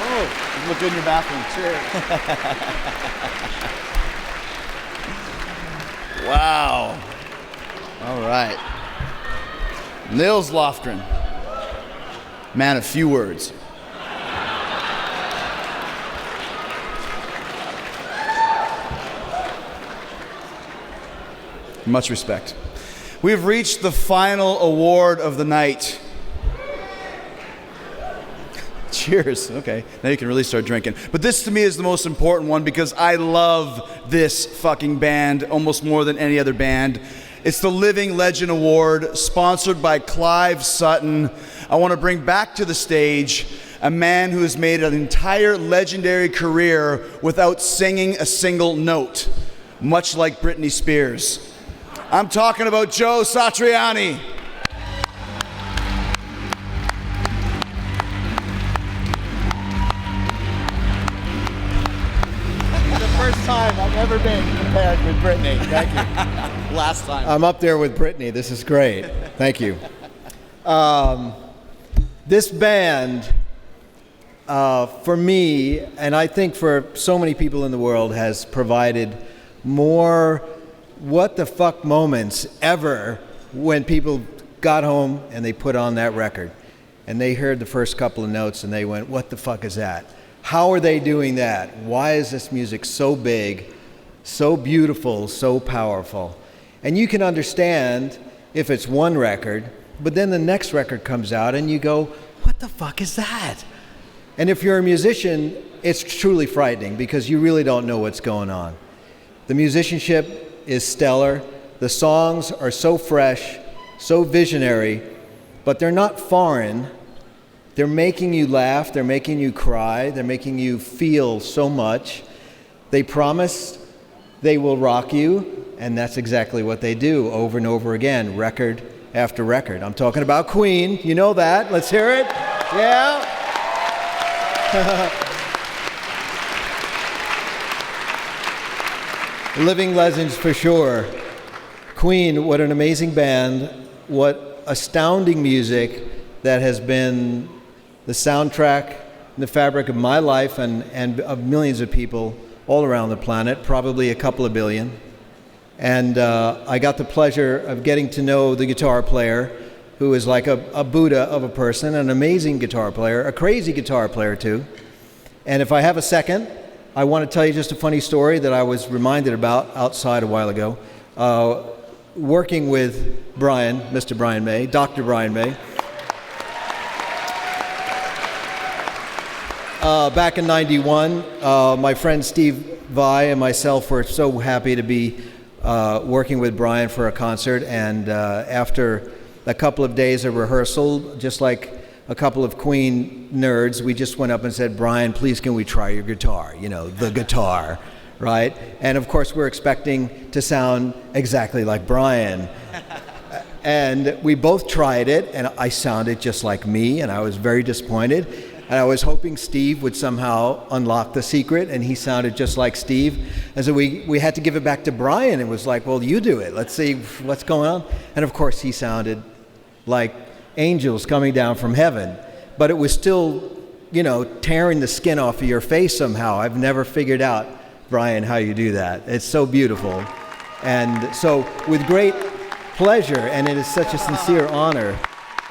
Oh, you look good in your bathroom. Cheers. Wow. All right. Nils Lofgren. Man of few words. Much respect. We've reached the final award of the night. Cheers. Okay, now you can really start drinking. But this to me is the most important one because I love this fucking band almost more than any other band. It's the Living Legend Award, sponsored by Clive Sutton. I want to bring back to the stage a man who has made an entire legendary career without singing a single note, much like Britney Spears. I'm talking about Joe Satriani. ever been compared with Britney. Thank you. Last time. I'm up there with Britney. This is great. Thank you. This band, for me, and I think for so many people in the world, has provided more what the fuck moments ever when people got home and they put on that record and they heard the first couple of notes and they went, what the fuck is that? How are they doing that? Why is this music so big, so beautiful, so powerful? And you can understand if it's one record, but then the next record comes out and you go, what the fuck is that? And if you're a musician, it's truly frightening because you really don't know what's going on. The musicianship is stellar. The songs are so fresh, so visionary, but they're not foreign. They're making you laugh, they're making you cry, they're making you feel so much. They promise they will rock you, and that's exactly what they do over and over again, record after record. I'm talking about Queen, you know that. Let's hear it. Yeah. Living legends for sure. Queen, what an amazing band, what astounding music that has been the soundtrack and the fabric of my life and of millions of people all around the planet, probably a couple of billion. And I got the pleasure of getting to know the guitar player, who is like a Buddha of a person, an amazing guitar player, a crazy guitar player too. And if I have a second, I want to tell you just a funny story that I was reminded about outside a while ago. Working with Brian, Mr. Brian May, Dr. Brian May. Back in '91, my friend Steve Vai and myself were so happy to be working with Brian for a concert, and after a couple of days of rehearsal, just like a couple of Queen nerds, we just went up and said, Brian, please can we try your guitar? You know, the guitar, right? And of course we're expecting to sound exactly like Brian. And we both tried it, and I sounded just like me, and I was very disappointed. And I was hoping Steve would somehow unlock the secret, and he sounded just like Steve. And so we had to give it back to Brian. It was like, well, you do it. Let's see what's going on. And of course, he sounded like angels coming down from heaven. But it was still, you know, tearing the skin off of your face somehow. I've never figured out, Brian, how you do that. It's so beautiful. And so with great pleasure, and it is such a sincere honor.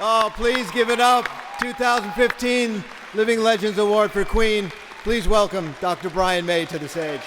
Oh, please give it up. 2015 Living Legends Award for Queen. Please welcome Dr. Brian May to the stage.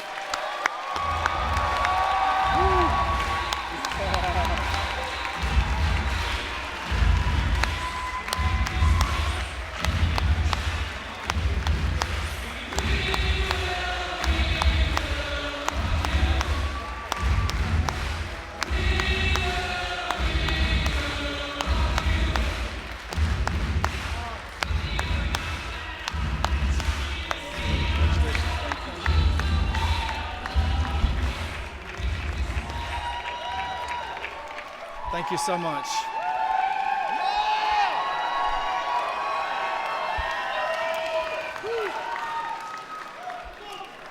Thank you so much.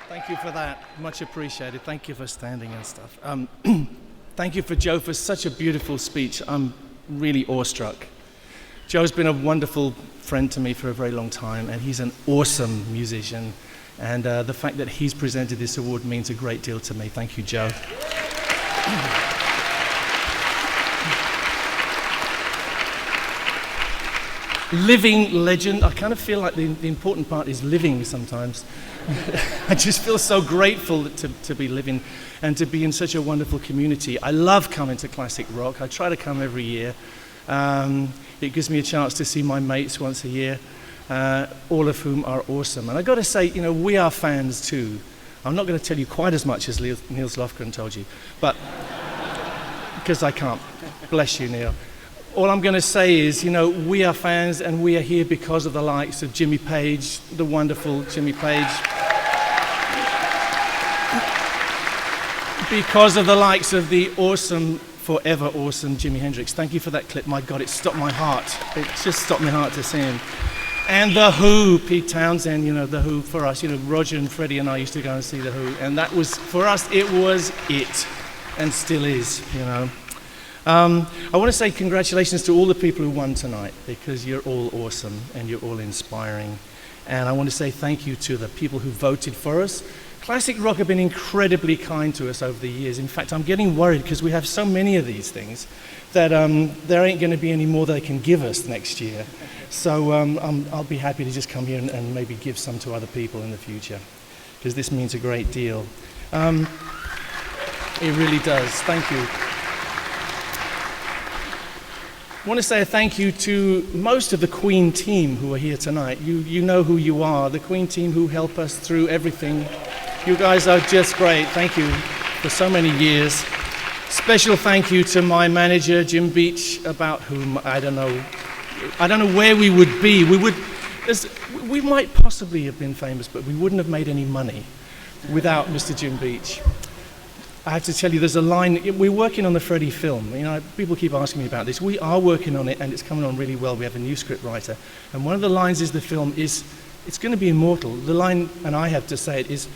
Thank you for that. Much appreciated. Thank you for standing and stuff. Thank you for Joe for such a beautiful speech. I'm really awestruck. Joe's been a wonderful friend to me for a very long time, and he's an awesome musician. And the fact that he's presented this award means a great deal to me. Thank you, Joe. Living legend. I kind of feel like the important part is living sometimes. I just feel so grateful to be living and to be in such a wonderful community. I love coming to Classic Rock. I try to come every year. It gives me a chance to see my mates once a year, all of whom are awesome. And I got to say, you know, we are fans too. I'm not going to tell you quite as much as Nils Lofgren told you, but because I can't. Bless you, Neil. All I'm going to say is, you know, we are fans, and we are here because of the likes of Jimmy Page, the wonderful Jimmy Page. Because of the likes of the awesome, forever awesome Jimi Hendrix. Thank you for that clip. My God, it stopped my heart. It just stopped my heart to see him. And The Who, Pete Townsend, The Who for us, Roger and Freddie and I used to go and see The Who, and that was, for us, it was it, and still is, I want to say congratulations to all the people who won tonight, because you're all awesome, and you're all inspiring, and I want to say thank you to the people who voted for us. Classic Rock have been incredibly kind to us over the years. In fact, I'm getting worried because we have so many of these things that there ain't going to be any more they can give us next year. So I'll be happy to just come here and maybe give some to other people in the future, because this means a great deal. It really does. Thank you. I want to say a thank you to most of the Queen team who are here tonight. You know who you are, the Queen team who help us through everything. You guys are just great. Thank you for so many years. Special thank you to my manager, Jim Beach, about whom I don't know where we would be. We might possibly have been famous, but we wouldn't have made any money without Mr. Jim Beach. I have to tell you, there's a line, we're working on the Freddie film. People keep asking me about this. We are working on it, and it's coming on really well. We have a new script writer. And one of the lines is the film is, it's going to be immortal. The line, and I have to say it, is,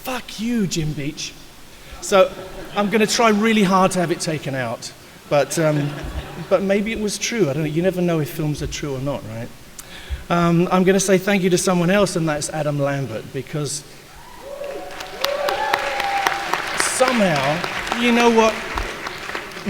"Fuck you, Jim Beach." So I'm going to try really hard to have it taken out. But maybe it was true. I don't know. You never know if films are true or not, right? I'm going to say thank you to someone else, and that's Adam Lambert, because somehow, you know what?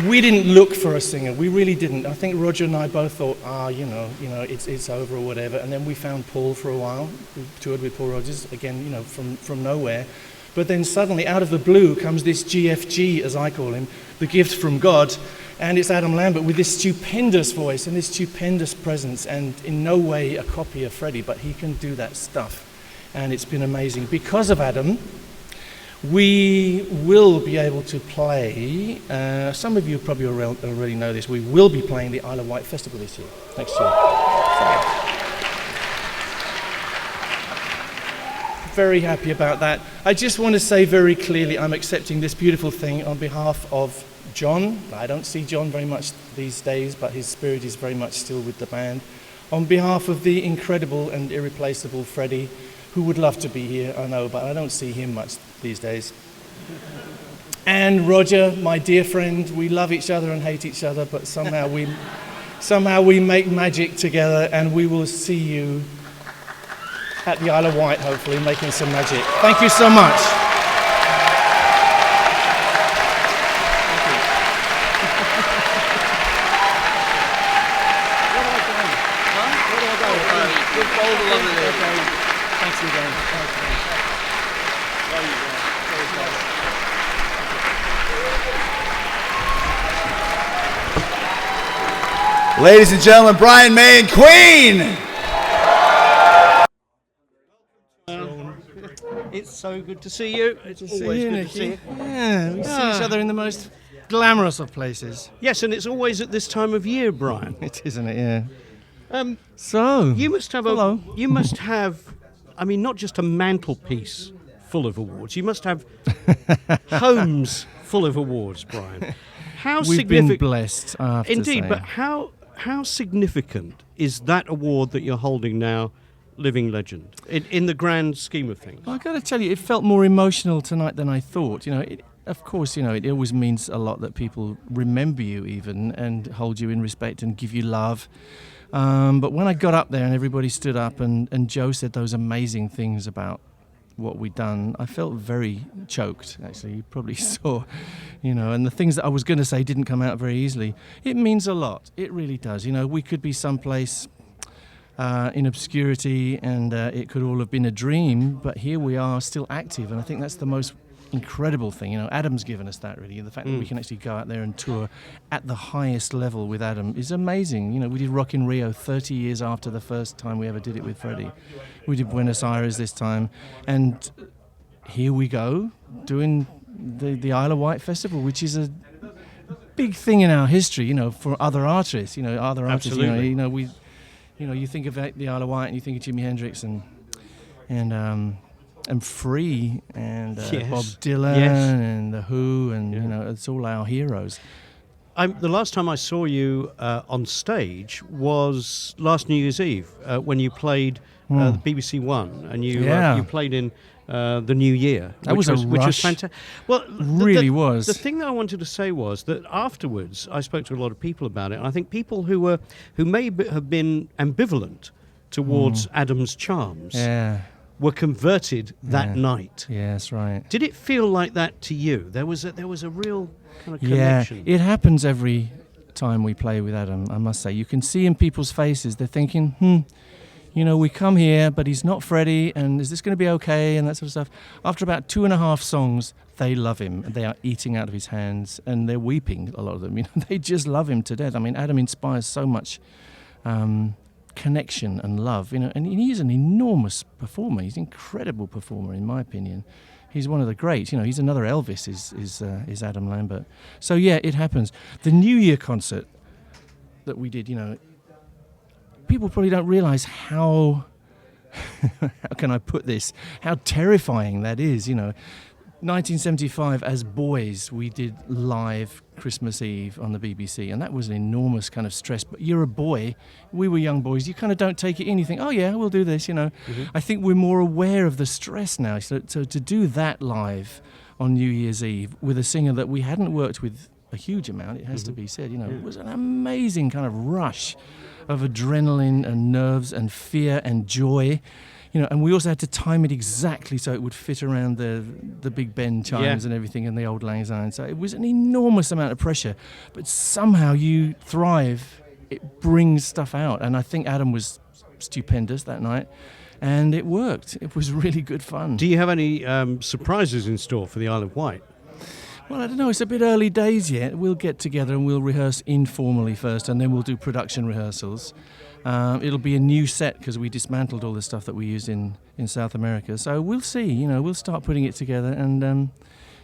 We didn't look for a singer. We really didn't. I think Roger and I both thought, it's over or whatever. And then we found Paul for a while. We toured with Paul Rodgers, again, from nowhere. But then suddenly, out of the blue, comes this GFG, as I call him, the gift from God. And it's Adam Lambert with this stupendous voice and this stupendous presence, and in no way a copy of Freddie, but he can do that stuff. And it's been amazing. Because of Adam, we will be able to play, some of you probably already know this, we will be playing the Isle of Wight Festival this year, next year. Very happy about that. I just want to say very clearly, I'm accepting this beautiful thing on behalf of John. I don't see John very much these days, but his spirit is very much still with the band. On behalf of the incredible and irreplaceable Freddie, who would love to be here, I know, but I don't see him much these days. And Roger, my dear friend, we love each other and hate each other, but somehow we make magic together, and we will see you at the Isle of Wight, hopefully, making some magic. Thank you so much. Thanks again. Ladies and gentlemen, Brian May and Queen! It's so good to see you. It's always good to see you. Yeah, we see each other in the most glamorous of places. Yes, and it's always at this time of year, Brian. It is, isn't it? Yeah. So you must have not just a mantelpiece full of awards. You must have homes full of awards, Brian. We've been blessed, I have to Indeed, say. but how significant is that award that you're holding now, Living Legend, in the grand scheme of things? Well, I've got to tell you, it felt more emotional tonight than I thought. Of course, it always means a lot that people remember you even and hold you in respect and give you love. But when I got up there and everybody stood up and Joe said those amazing things about what we'd done, I felt very choked, actually. You probably saw, and the things that I was going to say didn't come out very easily. It means a lot. It really does. We could be someplace in obscurity and it could all have been a dream, but here we are still active, and I think that's the most incredible thing. Adam's given us that, really. The fact that we can actually go out there and tour at the highest level with Adam is amazing. We did Rock in Rio 30 years after the first time we ever did it with Freddie. We did Buenos Aires this time, and here we go doing the Isle of Wight Festival, which is a big thing in our history, for other artists. Absolutely. You think of the Isle of Wight and you think of Jimi Hendrix and Free and Yes. Bob Dylan Yes. and The Who and it's all our heroes. the last time I saw you on stage was last New Year's Eve when you played the BBC One, and you played in the New Year. That was which was fantastic. Well, was. The thing that I wanted to say was that afterwards, I spoke to a lot of people about it, and I think people who may have been ambivalent towards Adam's charms were converted that night. Yeah, that's right. Did it feel like that to you? There was a real kind of connection. Yeah, it happens every time we play with Adam, I must say. You can see in people's faces, they're thinking, we come here, but he's not Freddie, and is this going to be okay, and that sort of stuff. After about 2.5 songs, they love him, and they are eating out of his hands, and they're weeping, a lot of them. They just love him to death. I mean, Adam inspires so much connection and love, and he is an enormous performer. He's an incredible performer, in my opinion. He's one of the greats. He's another Elvis. Is Adam Lambert. So yeah, it happens. The New Year concert that we did, people probably don't realise how can I put this? How terrifying that is. 1975, as boys, we did live Christmas Eve on the BBC, and that was an enormous kind of stress. But you're a boy, we were young boys, you kind of don't take it in, you think, oh yeah, we'll do this, I think we're more aware of the stress now. So to do that live on New Year's Eve with a singer that we hadn't worked with a huge amount, it has to be said, it was an amazing kind of rush of adrenaline and nerves and fear and joy. And we also had to time it exactly so it would fit around the Big Ben chimes and everything and the Old Lang Syne. So it was an enormous amount of pressure, but somehow you thrive. It brings stuff out, and I think Adam was stupendous that night, and it worked. It was really good fun. Do you have any surprises in store for the Isle of Wight? Well, I don't know. It's a bit early days yet. We'll get together and we'll rehearse informally first, and then we'll do production rehearsals. It'll be a new set because we dismantled all the stuff that we used in South America. So we'll see, we'll start putting it together and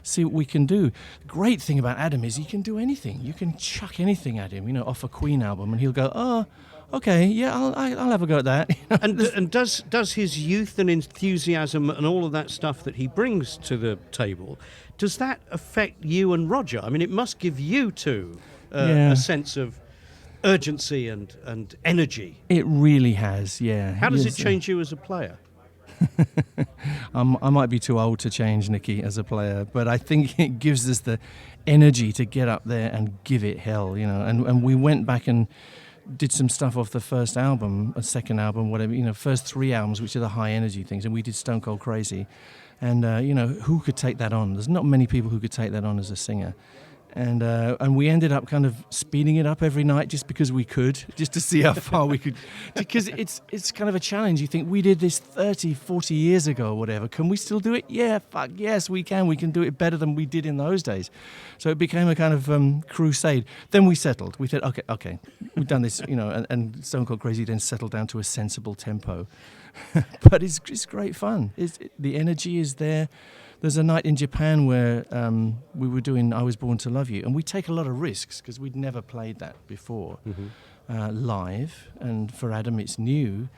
see what we can do. The great thing about Adam is he can do anything. You can chuck anything at him, off a Queen album, and he'll go, oh, okay, yeah, I'll have a go at that. And does his youth and enthusiasm and all of that stuff that he brings to the table, does that affect you and Roger? I mean, it must give you two a sense of urgency and energy. It really has, yeah. How does it change you as a player? I might be too old to change Nicky as a player, but I think it gives us the energy to get up there and give it hell, and we went back and did some stuff off the first album, a second album, whatever, first 3 albums, which are the high energy things, and we did Stone Cold Crazy, and who could take that on? There's not many people who could take that on as a singer. And we ended up kind of speeding it up every night just because we could, just to see how far we could, because it's kind of a challenge. You think, we did this 30, 40 years ago or whatever. Can we still do it? Yeah, fuck, yes, we can. We can do it better than we did in those days. So it became a kind of crusade. Then we settled. We said, okay, we've done this, and Stone Cold Crazy then settled down to a sensible tempo. But it's great fun. The energy is there. There's a night in Japan where we were doing I Was Born to Love You, and we take a lot of risks because we'd never played that before live, and for Adam it's new,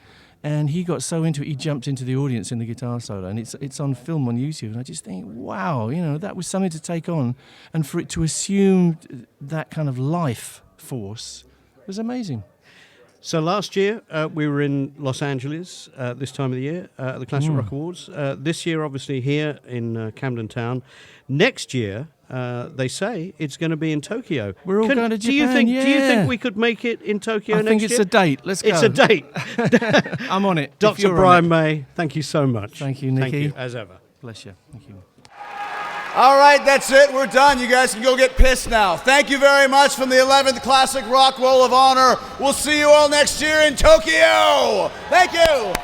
and he got so into it, he jumped into the audience in the guitar solo, and it's on film on YouTube, and I just think, wow, that was something to take on, and for it to assume that kind of life force was amazing. So last year we were in Los Angeles this time of the year at the Classic Rock Awards. This year, obviously, here in Camden Town. Next year, they say it's going to be in Tokyo. We're all going to Japan. Do you think we could make it in Tokyo next year? I think it's a date. Let's go. It's a date. I'm on it. Dr. Brian May, thank you so much. Thank you, Nicky. Thank you, as ever. Bless you. Thank you. All right, that's it. We're done. You guys can go get pissed now. Thank you very much from the 11th Classic Rock Roll of Honor. We'll see you all next year in Tokyo. Thank you.